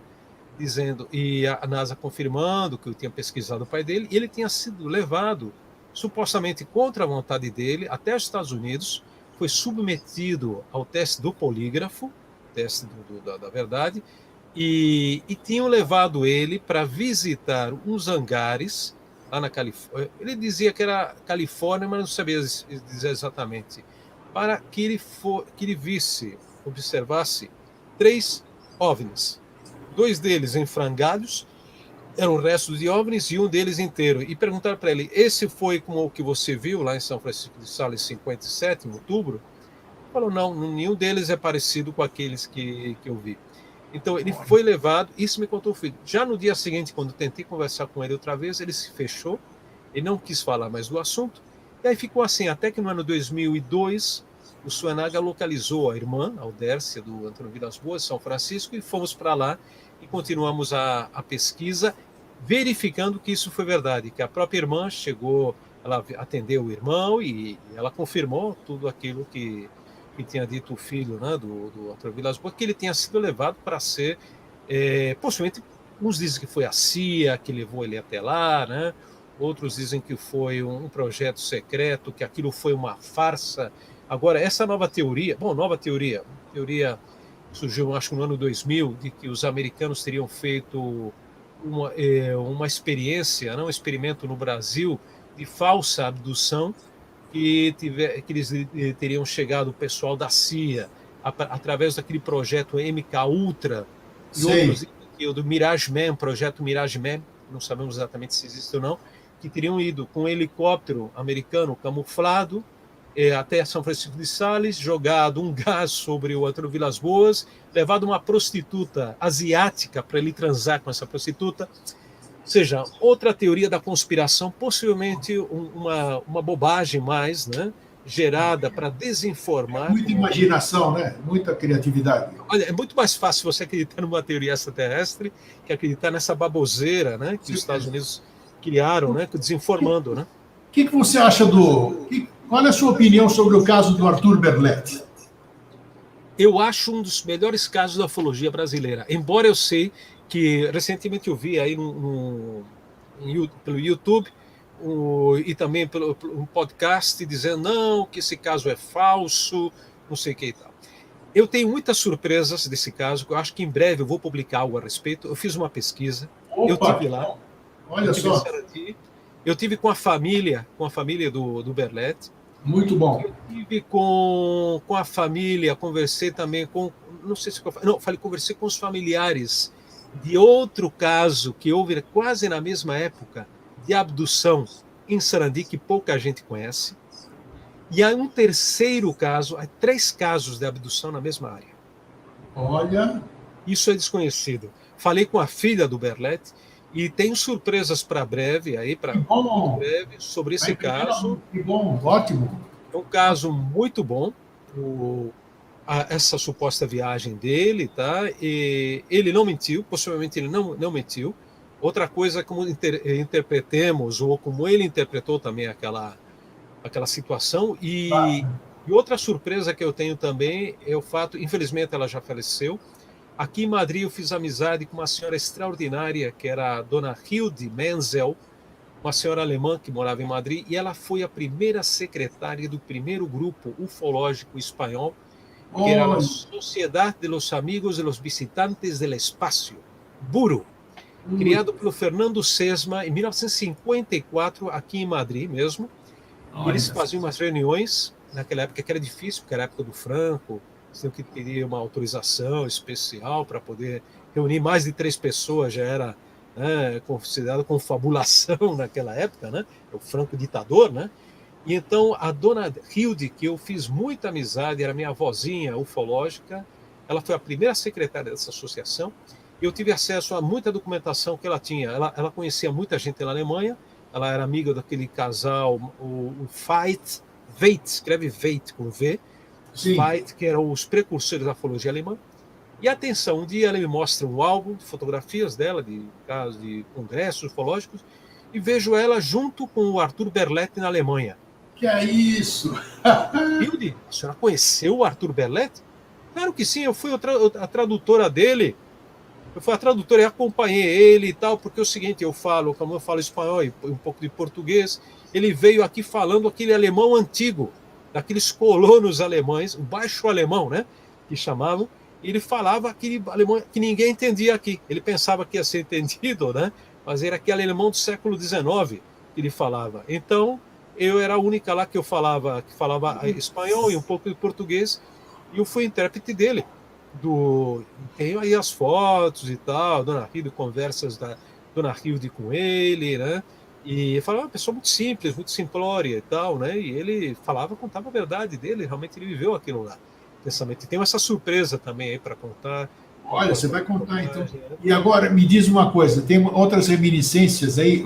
dizendo, e a NASA confirmando que eu tinha pesquisado o pai dele, e ele tinha sido levado, supostamente contra a vontade dele, até os Estados Unidos, foi submetido ao teste do polígrafo, teste da verdade, e tinham levado ele para visitar uns hangares lá na Califórnia. Ele dizia que era Califórnia, mas não sabia dizer exatamente, para que ele visse, observasse 3 OVNIs. 2 deles em frangalhos, eram restos de OVNIs, e um deles inteiro. E perguntaram para ele, esse foi como o que você viu lá em São Francisco de Sales, 57, em outubro? Ele falou, não, nenhum deles é parecido com aqueles que eu vi. Então, ele foi levado, isso me contou o filho. Já no dia seguinte, quando tentei conversar com ele outra vez, ele se fechou, ele não quis falar mais do assunto, e aí ficou assim, até que no ano 2002, o Suenaga localizou a irmã, a Aldércia, do Antônio Vilas Boas, São Francisco, e fomos para lá e continuamos a pesquisa, verificando que isso foi verdade, que a própria irmã chegou, ela atendeu o irmão e ela confirmou tudo aquilo que tinha dito o filho, né, do Antônio Vilas Boas, que ele tinha sido levado para ser, possivelmente, uns dizem que foi a CIA que levou ele até lá, né? Outros dizem que foi um projeto secreto, que aquilo foi uma farsa. Agora, essa nova teoria surgiu, acho que no ano 2000, de que os americanos teriam feito uma experiência, um experimento no Brasil de falsa abdução, que eles teriam chegado, o pessoal da CIA, através daquele projeto MK Ultra, e outros, o do Mirage Man, projeto Mirage Man, não sabemos exatamente se existe ou não, que teriam ido com um helicóptero americano camuflado até São Francisco de Sales, jogado um gás sobre o Antônio Vilas Boas, levado uma prostituta asiática para ele transar com essa prostituta. Ou seja, outra teoria da conspiração, possivelmente uma bobagem mais, né, gerada para desinformar.
Muita imaginação, né? Muita criatividade.
Olha, é muito mais fácil você acreditar numa teoria extraterrestre que acreditar nessa baboseira, né, que os Estados Unidos criaram, né, desinformando, né?
que você acha qual é a sua opinião sobre o caso do Arthur Berlet?
Eu acho um dos melhores casos da ufologia brasileira, embora eu sei que recentemente eu vi aí pelo YouTube e também pelo um podcast dizendo não, que esse caso é falso, não sei o que e tal. Eu tenho muitas surpresas desse caso, que eu acho que em breve eu vou publicar algo a respeito. Eu fiz uma pesquisa, eu tive lá,
olha só,
eu tive com a família do Berlet.
Muito bom.
Eu tive com a família, conversei também com, não sei se conversei com os familiares de outro caso que houve quase na mesma época de abdução em Sarandi, que pouca gente conhece. E há um terceiro caso, há 3 casos de abdução na mesma área.
Olha.
Isso é desconhecido. Falei com a filha do Berlet e tenho surpresas para breve, breve, sobre esse caso.
Que bom, ótimo.
É um caso muito bom, essa suposta viagem dele, tá? E ele não mentiu, possivelmente ele não mentiu. Outra coisa, como interpretemos, ou como ele interpretou também aquela situação. E outra surpresa que eu tenho também é o fato, infelizmente ela já faleceu. Aqui em Madrid eu fiz amizade com uma senhora extraordinária, que era a dona Hilde Menzel, uma senhora alemã que morava em Madrid, e ela foi a primeira secretária do primeiro grupo ufológico espanhol, que era a Sociedade de los Amigos de los Visitantes del Espacio, BURO, criado pelo Fernando Sesma em 1954, aqui em Madrid mesmo. Eles faziam umas reuniões, naquela época que era difícil, porque era a época do Franco, você tinha que pedir uma autorização especial para poder reunir mais de 3 pessoas, já era considerado confabulação naquela época, né? O Franco ditador, né? E então a dona Hilde, que eu fiz muita amizade, era minha avózinha ufológica, ela foi a primeira secretária dessa associação, e eu tive acesso a muita documentação que ela tinha. Ela conhecia muita gente na Alemanha, ela era amiga daquele casal, o Veit, escreve Veit com V, Veit, que eram os precursores da ufologia alemã. E atenção, um dia ela me mostra um álbum de fotografias dela, de casos de congressos ufológicos, e vejo ela junto com o Arthur Berlet na Alemanha.
Que é isso?
Hilde, a senhora conheceu o Arthur Berlet? Claro que sim, eu fui a tradutora dele. Eu fui a tradutora e acompanhei ele e tal, porque é o seguinte, como eu falo espanhol e um pouco de português, ele veio aqui falando aquele alemão antigo, daqueles colonos alemães, o baixo alemão, né, que chamavam, e ele falava aquele alemão que ninguém entendia aqui. Ele pensava que ia ser entendido, né, mas era aquele alemão do século XIX que ele falava. Então, eu era a única lá que falava espanhol e um pouco de português, e eu fui intérprete dele. Tenho aí as fotos e tal, Dona Hilde, conversas da Dona Hilde com ele, né? E falava uma pessoa muito simples, muito simplória e tal, né? E ele contava a verdade dele, realmente ele viveu aquilo lá. Pensamento. E tem essa surpresa também aí para contar.
Olha, você vai contar então. E agora me diz uma coisa, tem outras reminiscências aí,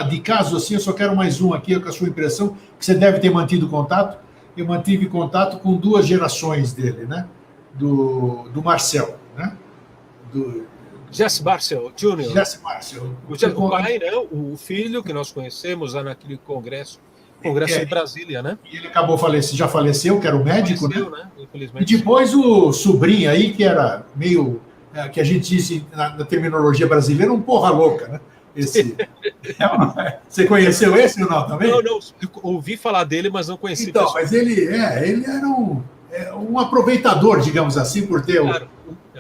de caso assim, eu só quero mais um aqui, com a sua impressão, que você deve ter mantido contato. Eu mantive contato com 2 gerações dele, né? Do Marcel, né? Do
Jesse Marcel Jr.
Jesse Marcel.
O pai, né? O filho que nós conhecemos lá naquele congresso de Brasília, né?
E ele acabou já faleceu, que era o médico,
né?
E depois o sobrinho aí, que era meio, que a gente disse na terminologia brasileira, um porra louca, né? Você conheceu esse ou não também?
Não, ouvi falar dele, mas não conheci.
Então, mas ele era um aproveitador, digamos assim, por ter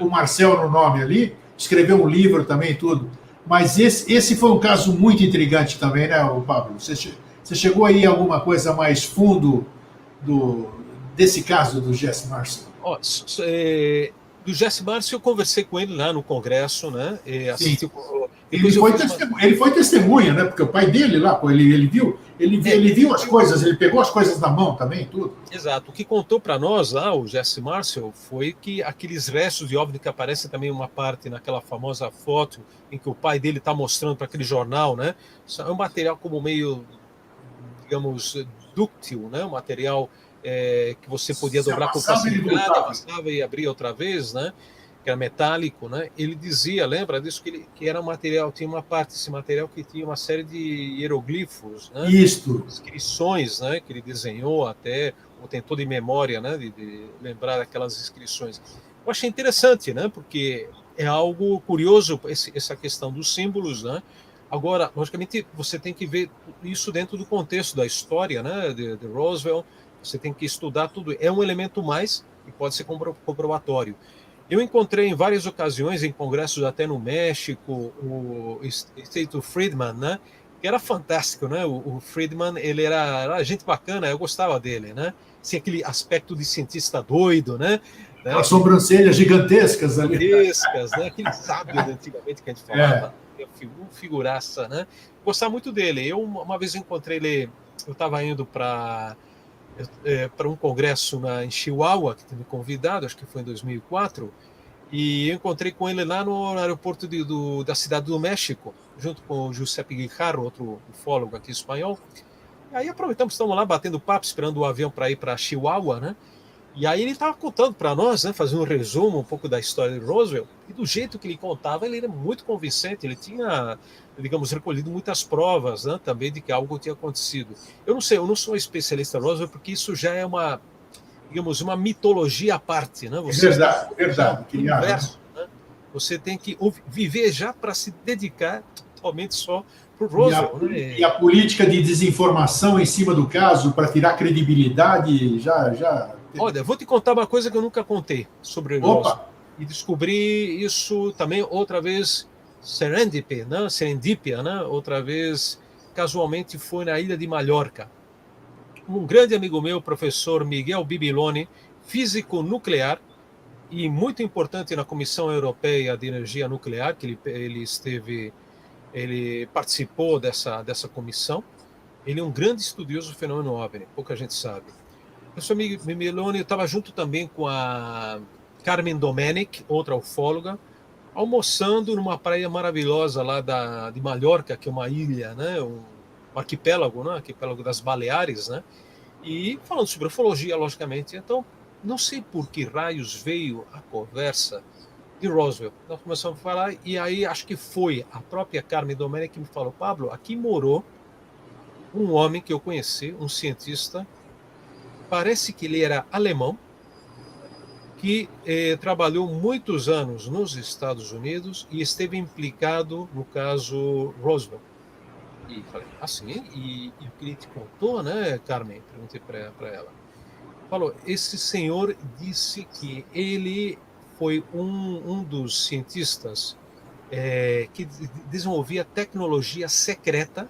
o Marcel no nome ali, escreveu um livro também, tudo. Mas esse foi um caso muito intrigante também, né, Pablo? Você chegou aí a alguma coisa mais fundo desse caso do Jesse Marcel?
Do Jesse Marcel, eu conversei com ele lá no Congresso, né?
Ele foi testemunha, né? Porque o pai dele lá, ele viu as coisas, ele pegou as coisas na mão também, tudo.
Exato. O que contou para nós lá, o Jesse Marcel, foi que aqueles restos de OVNI que aparecem também uma parte naquela famosa foto em que o pai dele está mostrando para aquele jornal, né? É um material como meio, digamos, dúctil, né? Um material que você podia dobrar com facilidade, amassava e abria outra vez, né? que era metálico, né? Ele dizia, lembra disso, que era um material, tinha uma parte desse material que tinha uma série de hieroglifos, né?
Isto.
Inscrições, né? Que ele desenhou até, ou tentou de memória, né? De lembrar aquelas inscrições. Eu achei interessante, né? Porque é algo curioso essa questão dos símbolos, né? Agora, logicamente, você tem que ver isso dentro do contexto da história, né? De Roswell. Você tem que estudar tudo. É um elemento mais que pode ser comprobatório. Eu encontrei em várias ocasiões, em congressos até no México, o State Friedman, né? Que era fantástico, né? O Friedman, ele era gente bacana, eu gostava dele, né? Tinha aquele aspecto de cientista doido, né?
As sobrancelhas gigantescas ali.
Gigantescas, né? Aquele sábio de antigamente que a gente falava, figuraça, né? Gostava muito dele. Eu uma vez encontrei ele, eu estava indo para um congresso em Chihuahua, que tinha me convidado, acho que foi em 2004, e eu encontrei com ele lá no aeroporto da cidade do México, junto com o Giuseppe Guijarro, outro ufólogo aqui espanhol. E aí aproveitamos, estamos lá batendo papo, esperando o avião para ir para Chihuahua, né? E aí ele estava contando para nós, né, fazendo um resumo um pouco da história de Roswell, e do jeito que ele contava, ele era muito convincente, ele tinha, digamos, recolhido muitas provas, né, também de que algo tinha acontecido. Eu não sei, eu não sou especialista em Roswell, porque isso já é digamos, uma mitologia à parte, né?
Você verdade.
Universo, né? Você tem que viver já para se dedicar totalmente só para o Roswell.
E a política de desinformação em cima do caso, para tirar credibilidade, já...
Olha, vou te contar uma coisa que eu nunca contei sobre Roswell. E descobri isso também outra vez, serendipia, né? Outra vez, casualmente, foi na ilha de Mallorca. Um grande amigo meu, o professor Miguel Bibiloni, físico nuclear e muito importante na Comissão Europeia de Energia Nuclear, que ele participou dessa comissão. Ele é um grande estudioso do fenômeno OVNI, pouca gente sabe. O professor Bibiloni estava junto também com a Carmen Domenic, outra ufóloga, almoçando numa praia maravilhosa lá de Mallorca, que é uma ilha, né? Um arquipélago, né? Arquipélago das Baleares, né? E falando sobre ufologia, logicamente. Então, não sei por que raios veio a conversa de Roswell. Nós começamos a falar, e aí acho que foi a própria Carmen Domenic que me falou: Pablo, aqui morou um homem que eu conheci, um cientista, parece que ele era alemão, que trabalhou muitos anos nos Estados Unidos e esteve implicado no caso Roswell. E falei, assim? E o que ele te contou, né, Carmen? Perguntei para ela. Falou, esse senhor disse que ele foi um dos cientistas que desenvolvia tecnologia secreta,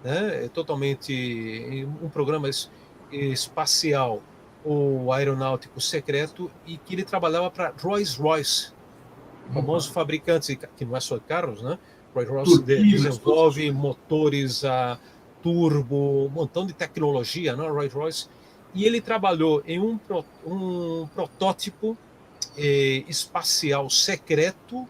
né, totalmente um programa espacial ou aeronáutico secreto, e que ele trabalhava para Rolls-Royce, famoso fabricante, que não é só de carros, né? Rolls-Royce desenvolve motores a turbo, um montão de tecnologia, né? Rolls-Royce. E ele trabalhou em um protótipo espacial secreto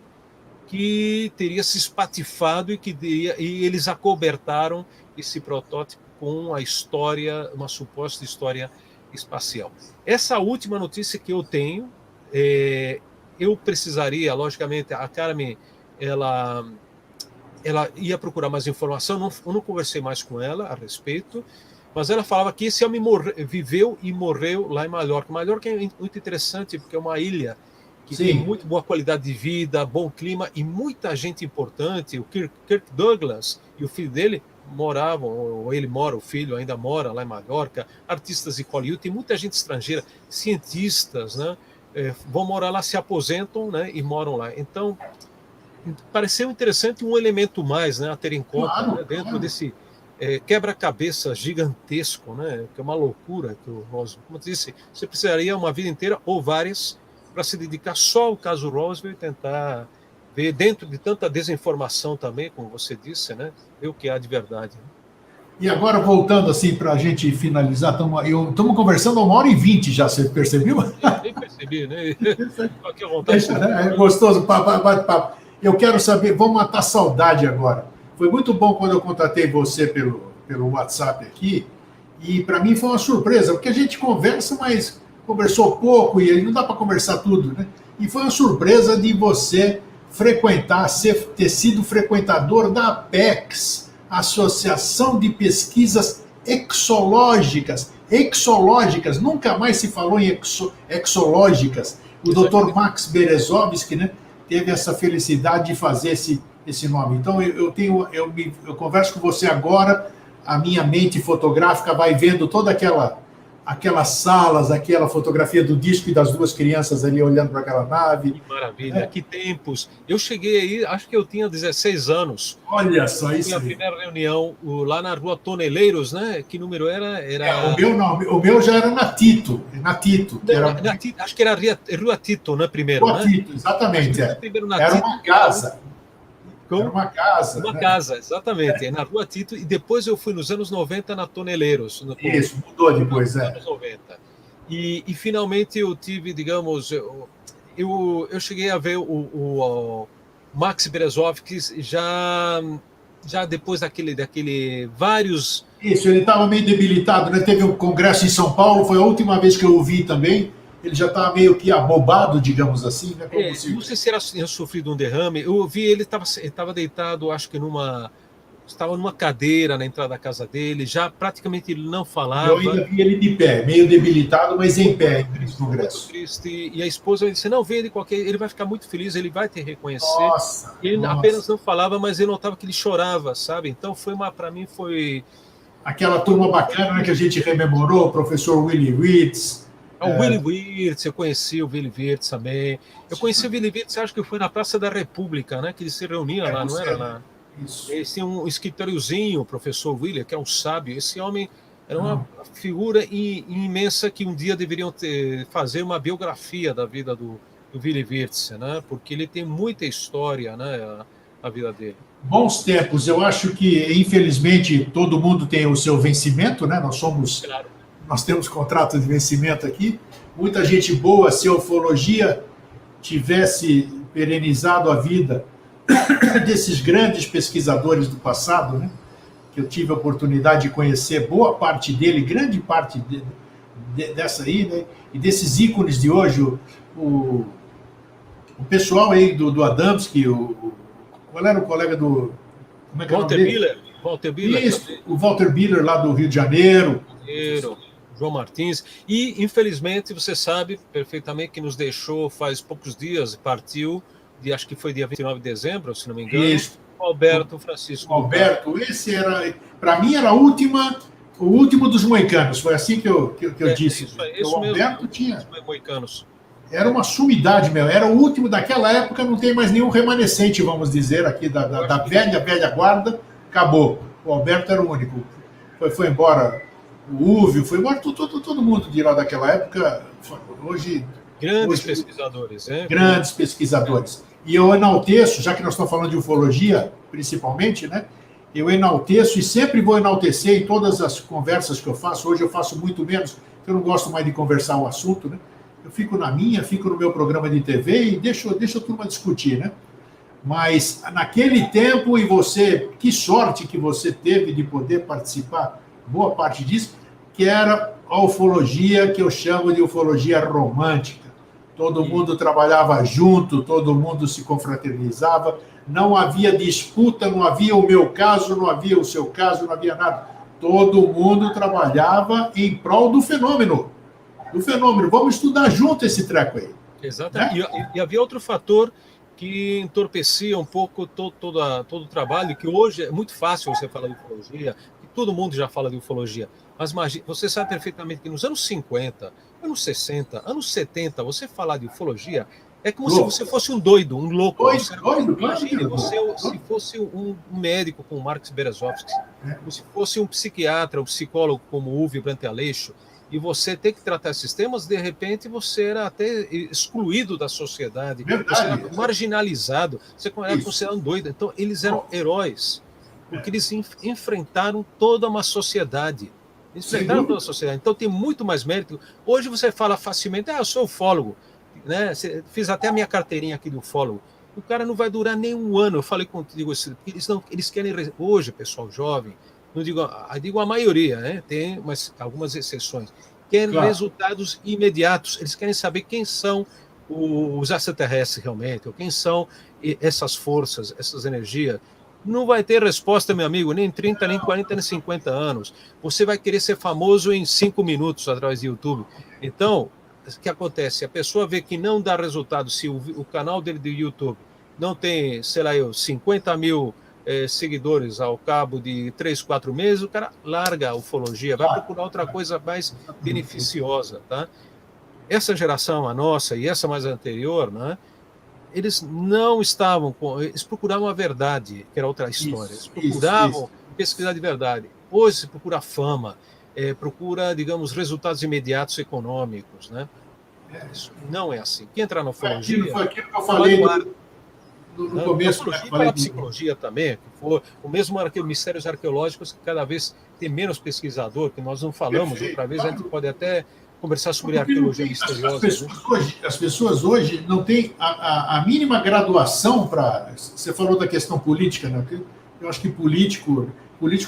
que teria se espatifado e eles acobertaram esse protótipo com a história, uma suposta história espacial. Essa última notícia que eu tenho, eu precisaria, logicamente, a Carmen, ela ia procurar mais informação, eu não conversei mais com ela a respeito, mas ela falava que esse homem viveu e morreu lá em Mallorca. Mallorca é muito interessante porque é uma ilha que tem muito boa qualidade de vida, bom clima e muita gente importante. O Kirk Douglas e o filho dele moravam, ou ele mora, o filho ainda mora lá em Mallorca, artistas de Hollywood, tem muita gente estrangeira, cientistas, né? Vão morar lá, se aposentam, né? E moram lá. Então, pareceu interessante um elemento mais, né, a ter em conta, né, dentro desse quebra-cabeça gigantesco, né, que é uma loucura, que o Roswell, como eu disse, você precisaria uma vida inteira ou várias para se dedicar só ao caso Roswell e tentar ver, dentro de tanta desinformação também, como você disse, né, ver o que há de verdade. Né?
E agora, voltando assim para a gente finalizar, estamos conversando 1h20 já, você percebeu?
Nem percebi, né? Aqui à vontade.
É gostoso, papo. Eu quero saber, vamos matar saudade agora. Foi muito bom quando eu contatei você pelo WhatsApp aqui, e para mim foi uma surpresa, porque a gente conversa, mas conversou pouco, e não dá para conversar tudo, né? E foi uma surpresa de você frequentar, ter sido frequentador da APEX, Associação de Pesquisas Exológicas. Exológicas, nunca mais se falou em exológicas. O Dr. Max Berezovsky, né, teve essa felicidade de fazer esse nome. Então, eu converso com você agora, a minha mente fotográfica vai vendo toda aquelas salas, aquela fotografia do disco e das duas crianças ali olhando para aquela nave.
Que maravilha, que tempos. Eu cheguei aí, acho que eu tinha 16 anos.
Olha só isso.
Minha primeira reunião lá na Rua Toneleiros, né? Que número era?
O meu já era na Tito.
Acho que era Rua Tito, né? Primeiro,
Rua Tito, exatamente. Era uma casa. Era uma casa.
Uma casa, exatamente. Na Rua Tito, e depois eu fui nos anos 90 na Toneleiros.
Isso, mudou depois,
nos anos 90. E finalmente eu tive, digamos, eu cheguei a ver o Max Berezovsky já depois daquele vários...
Isso, ele estava meio debilitado, né? Teve um congresso em São Paulo, foi a última vez que eu o vi também. Ele já estava meio que abobado, digamos assim, né?
Não sei se tinha sofrido um derrame. Eu vi ele estava deitado, acho que estava numa cadeira na entrada da casa dele, já praticamente ele não falava.
Eu ainda vi ele de pé, meio debilitado, mas em pé no congresso.
Muito triste. E a esposa disse: não, vê ele ele vai ficar muito feliz, ele vai te reconhecer.
Nossa,
ele apenas não falava, mas eu notava que ele chorava, sabe? Então para mim foi
aquela turma bacana, né, que a gente rememorou, o professor Willy Witz.
O Willy Witz, eu conheci o Willy Witz também. Eu conheci o Willy Witz, acho que foi na Praça da República, né? Que ele se reunia lá, não era lá?
Isso.
Esse é um escritóriozinho, o professor Willy, que é um sábio. Esse homem era uma figura imensa que um dia deveriam fazer uma biografia da vida do Willy Witz, né? Porque ele tem muita história, né? A vida dele.
Bons tempos. Eu acho que, infelizmente, todo mundo tem o seu vencimento, né?
Claro.
Nós temos contrato de vencimento aqui. Muita gente boa, se a ufologia tivesse perenizado a vida desses grandes pesquisadores do passado, né? Que eu tive a oportunidade de conhecer boa parte dele, grande parte dessa aí, né? E desses ícones de hoje, o pessoal aí do Adamski, qual era o colega do... Como é que
Walter Biller. Walter Biller.
Isso, o Walter Biller lá do Rio de Janeiro.
João Martins, e infelizmente você sabe perfeitamente que nos deixou faz poucos dias, partiu, acho que foi dia 29 de dezembro, se não me engano,
isso.
Alberto Francisco.
Alberto, esse era, para mim era o último dos moicanos, foi assim que eu disse.
Isso
o Alberto
mesmo,
tinha...
moicanos.
Era uma sumidade, meu, era o último daquela época, não tem mais nenhum remanescente, vamos dizer, aqui da velha guarda, acabou. O Alberto era o único. Foi embora... O Úvio, foi embora todo mundo de lá daquela época. Hoje.
Grandes pesquisadores, né?
Grandes pesquisadores. E eu enalteço, já que nós estamos falando de ufologia, principalmente, né? Eu enalteço e sempre vou enaltecer em todas as conversas que eu faço. Hoje eu faço muito menos, porque eu não gosto mais de conversar o assunto, né? Eu fico fico no meu programa de TV e deixo a turma discutir, né? Mas naquele tempo, que sorte que você teve de poder participar, boa parte disso, que era a ufologia que eu chamo de ufologia romântica. Todo mundo trabalhava junto, todo mundo se confraternizava, não havia disputa, não havia o meu caso, não havia o seu caso, não havia nada. Todo mundo trabalhava em prol do fenômeno. Vamos estudar junto esse treco aí.
Exatamente. Né? E havia outro fator que entorpecia um pouco todo o trabalho, que hoje é muito fácil você falar de ufologia, todo mundo já fala de ufologia, mas você sabe perfeitamente que nos anos 50, anos 60, anos 70, você falar de ufologia é como se você fosse um doido, um louco. Imagine se fosse um médico como Marx Berezovsky, ou se fosse um psiquiatra, um psicólogo como Uwe Brandt-Aleixo, e você ter que tratar esses temas, de repente você era até excluído da sociedade, você era marginalizado, você era considerado um doido. Então, eles eram heróis, porque eles enfrentaram toda uma sociedade. Então, tem muito mais mérito. Hoje você fala facilmente, eu sou ufólogo, né? Fiz até a minha carteirinha aqui de ufólogo. O cara não vai durar nem um ano. Eu falei contigo, eles querem... Hoje, pessoal jovem, não digo a maioria, né? Tem algumas exceções, querem resultados imediatos. Eles querem saber quem são os extraterrestres realmente, ou quem são essas forças, essas energias, não vai ter resposta, meu amigo, nem 30, nem 40, nem 50 anos. Você vai querer ser famoso em 5 minutos através do YouTube. Então, o que acontece? A pessoa vê que não dá resultado se o canal dele do YouTube não tem, sei lá, 50 mil seguidores ao cabo de 3, 4 meses, o cara larga a ufologia, vai procurar outra coisa mais beneficiosa, tá? Essa geração, a nossa, e essa mais anterior, né, eles não estavam eles procuravam a verdade, que era outra história. Eles procuravam pesquisar de verdade. Hoje se procura fama, procura, digamos, resultados imediatos econômicos, né? Isso não é assim. Quem entrar na ufologia...
Foi aquilo que eu falei
no começo. E para a psicologia também, que for o mesmo mistérios arqueológicos, que cada vez tem menos pesquisador, que nós não falamos outra vez, a gente pode até conversar sobre arqueologia misteriosa.
As pessoas hoje não têm a mínima graduação para... Você falou da questão política, né? Eu acho que político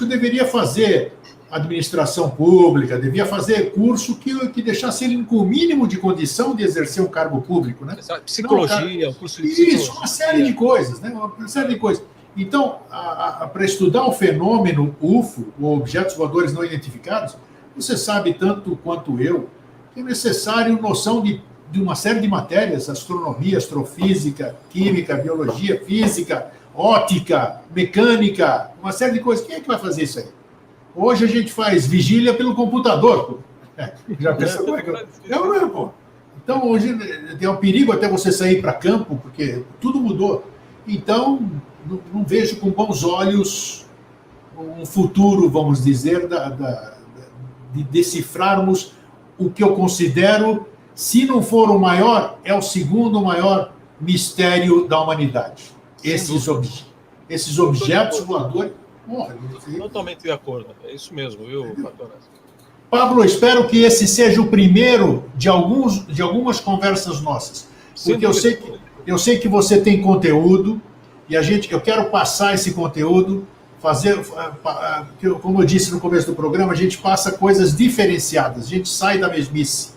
deveria fazer administração pública, devia fazer curso que deixasse ele com o mínimo de condição de exercer um cargo público, né?
Psicologia, um curso de psicologia.
Isso, uma série de coisas, né? Uma série de coisas. Então, para estudar o fenômeno UFO, ou objetos voadores não identificados, você sabe tanto quanto eu que é necessário noção de uma série de matérias, astronomia, astrofísica, química, biologia, física, ótica, mecânica, uma série de coisas. Quem é que vai fazer isso aí? Hoje a gente faz vigília pelo computador. Já pensou como é que não é, pô. Então, hoje tem um perigo até você sair para campo, porque tudo mudou. Então, não vejo com bons olhos um futuro, vamos dizer, de decifrarmos o que eu considero, se não for o maior, é o segundo maior mistério da humanidade. Esses objetos voadores...
Totalmente de acordo. É isso mesmo, viu, Patrão?
Pablo, espero que esse seja o primeiro de algumas conversas nossas. Porque eu sei que você tem conteúdo e eu quero passar esse conteúdo, como eu disse no começo do programa, a gente passa coisas diferenciadas, a gente sai da mesmice.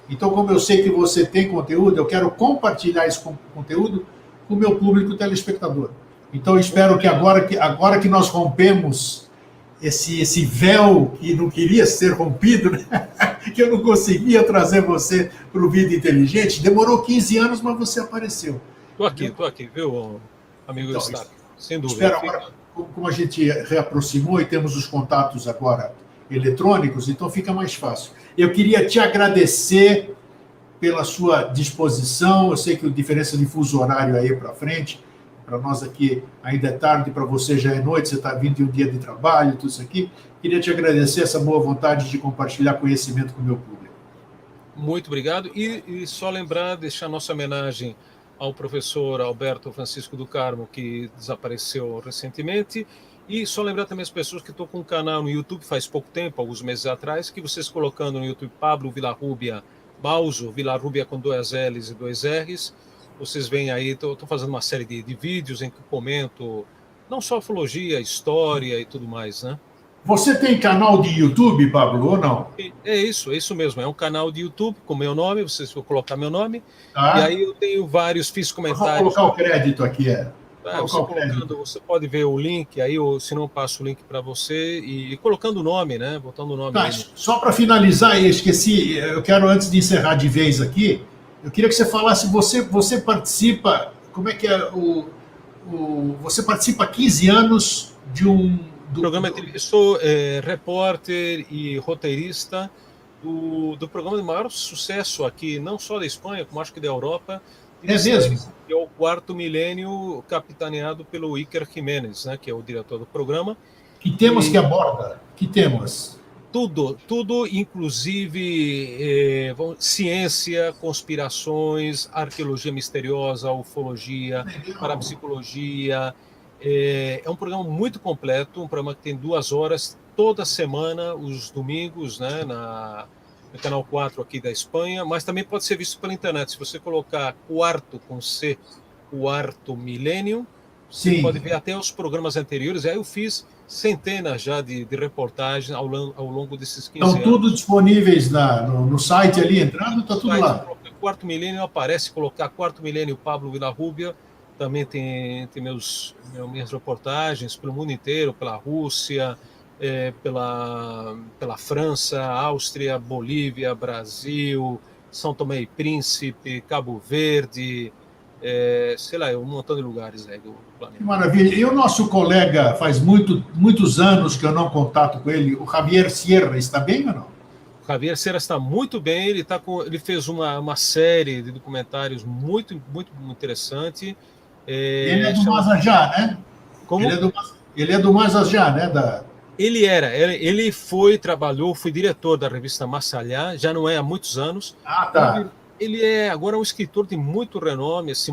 Então, como eu sei que você tem conteúdo, eu quero compartilhar esse conteúdo com o meu público telespectador. Então, eu espero que agora que nós rompemos esse véu que não queria ser rompido, né? Que eu não conseguia trazer você para o Vida Inteligente, demorou 15 anos, mas você apareceu.
Estou aqui, viu, amigo
então,
Stark? Sem dúvida.
Espero agora, como a gente reaproximou e temos os contatos agora eletrônicos, então fica mais fácil. Eu queria te agradecer pela sua disposição, eu sei que a diferença de fuso horário aí para frente, para nós aqui ainda é tarde, para você já é noite, você está vindo de um dia de trabalho, tudo isso aqui. Queria te agradecer essa boa vontade de compartilhar conhecimento com o meu público.
Muito obrigado. E só lembrar, deixar nossa homenagem ao professor Alberto Francisco do Carmo, que desapareceu recentemente. E só lembrar também as pessoas que estão com um canal no YouTube faz pouco tempo, alguns meses atrás, que vocês colocando no YouTube Pablo Villarrubia Bauso, Villarrubia com 2 L's e 2 R's, vocês veem aí, estou fazendo uma série de vídeos em que comento não só ufologia, história e tudo mais, né?
Você tem canal de YouTube, Pablo, ou não?
É isso mesmo. É um canal de YouTube com meu nome, vocês vão colocar meu nome, e aí eu tenho fiz comentários.
Vou colocar o crédito aqui,
você pode ver o link, aí se não eu passo o link para você, e colocando o nome, né? Botando o nome.
Tá, só para finalizar, eu esqueci, eu quero, antes de encerrar de vez aqui, eu queria que você falasse, você participa, como é que é você participa há 15 anos de um...
programa. Eu sou repórter e roteirista do programa de maior sucesso aqui, não só da Espanha, como acho que da Europa.
É mesmo?
Que é o Quarto Milênio, capitaneado pelo Iker Jiménez, né, que é o diretor do programa.
Que temas que aborda? Que temas?
Tudo, inclusive ciência, conspirações, arqueologia misteriosa, ufologia, parapsicologia. É um programa muito completo, um programa que tem 2 horas toda semana, os domingos, né, no canal 4 aqui da Espanha, mas também pode ser visto pela internet. Se você colocar Quarto com C, Quarto Milênio, você pode ver até os programas anteriores. Aí eu fiz centenas já de reportagens ao longo desses 15 anos.
Estão tudo disponíveis no site ali, entrando, está tudo lá.
quarto milênio aparece, colocar quarto milênio Pablo Villarrubia, também tem minhas reportagens pelo mundo inteiro, pela Rússia, pela França, Áustria, Bolívia, Brasil, São Tomé e Príncipe, Cabo Verde, sei lá, um montão de lugares aí do planeta.
Que maravilha. E o nosso colega, faz muitos anos que eu não contato com ele, o Javier Sierra, está bem ou não?
O Javier Sierra está muito bem, ele fez uma série de documentários muito, muito interessante.
Ele é do Mazajá, né?
Como?
Ele é do Mazajá, né?
Ele trabalhou, foi diretor da revista Massalhá, já não é há muitos anos.
Ah, tá.
Ele é agora um escritor de muito renome, assim,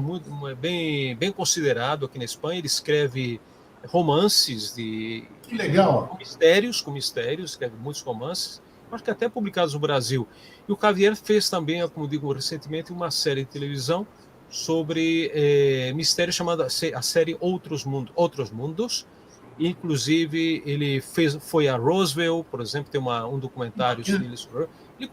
bem considerado aqui na Espanha. Ele escreve romances
que legal.
com mistérios, escreve muitos romances, acho que até publicados no Brasil. E o Javier fez também, como digo recentemente, uma série de televisão sobre mistérios chamada a série Outros Mundos. Inclusive, ele foi a Roswell, por exemplo, tem um documentário dele sobre. Ele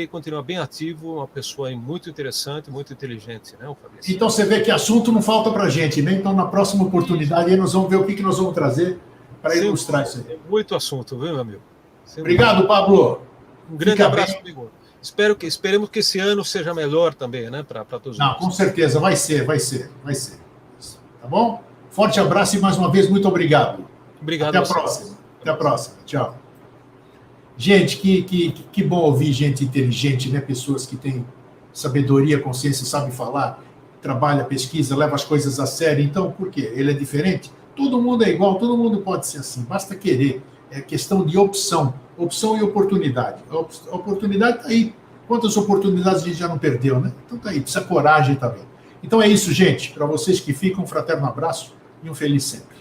continua bem ativo, uma pessoa muito interessante, muito inteligente, né, o Fabrício?
Então você vê que assunto não falta para a gente, né? Então na próxima oportunidade aí nós vamos ver o que nós vamos trazer para ilustrar isso aí.
Tem muito assunto, viu, meu amigo?
Obrigado, Pablo.
Um grande abraço, amigo. Esperemos que esse ano seja melhor também, né, para todos nós.
Com certeza, vai ser. Tá bom? Forte abraço e mais uma vez muito obrigado.
Obrigado.
Até a próxima. Tchau. Gente, que bom ouvir gente inteligente, né? Pessoas que têm sabedoria, consciência, sabem falar, trabalha, pesquisa, leva as coisas a sério. Então, por quê? Ele é diferente? Todo mundo é igual, todo mundo pode ser assim, basta querer. É questão de opção e oportunidade. A oportunidade está aí. Quantas oportunidades a gente já não perdeu, né? Então tá aí, precisa coragem também. Então é isso, gente. Para vocês que ficam, um fraterno abraço e um feliz sempre.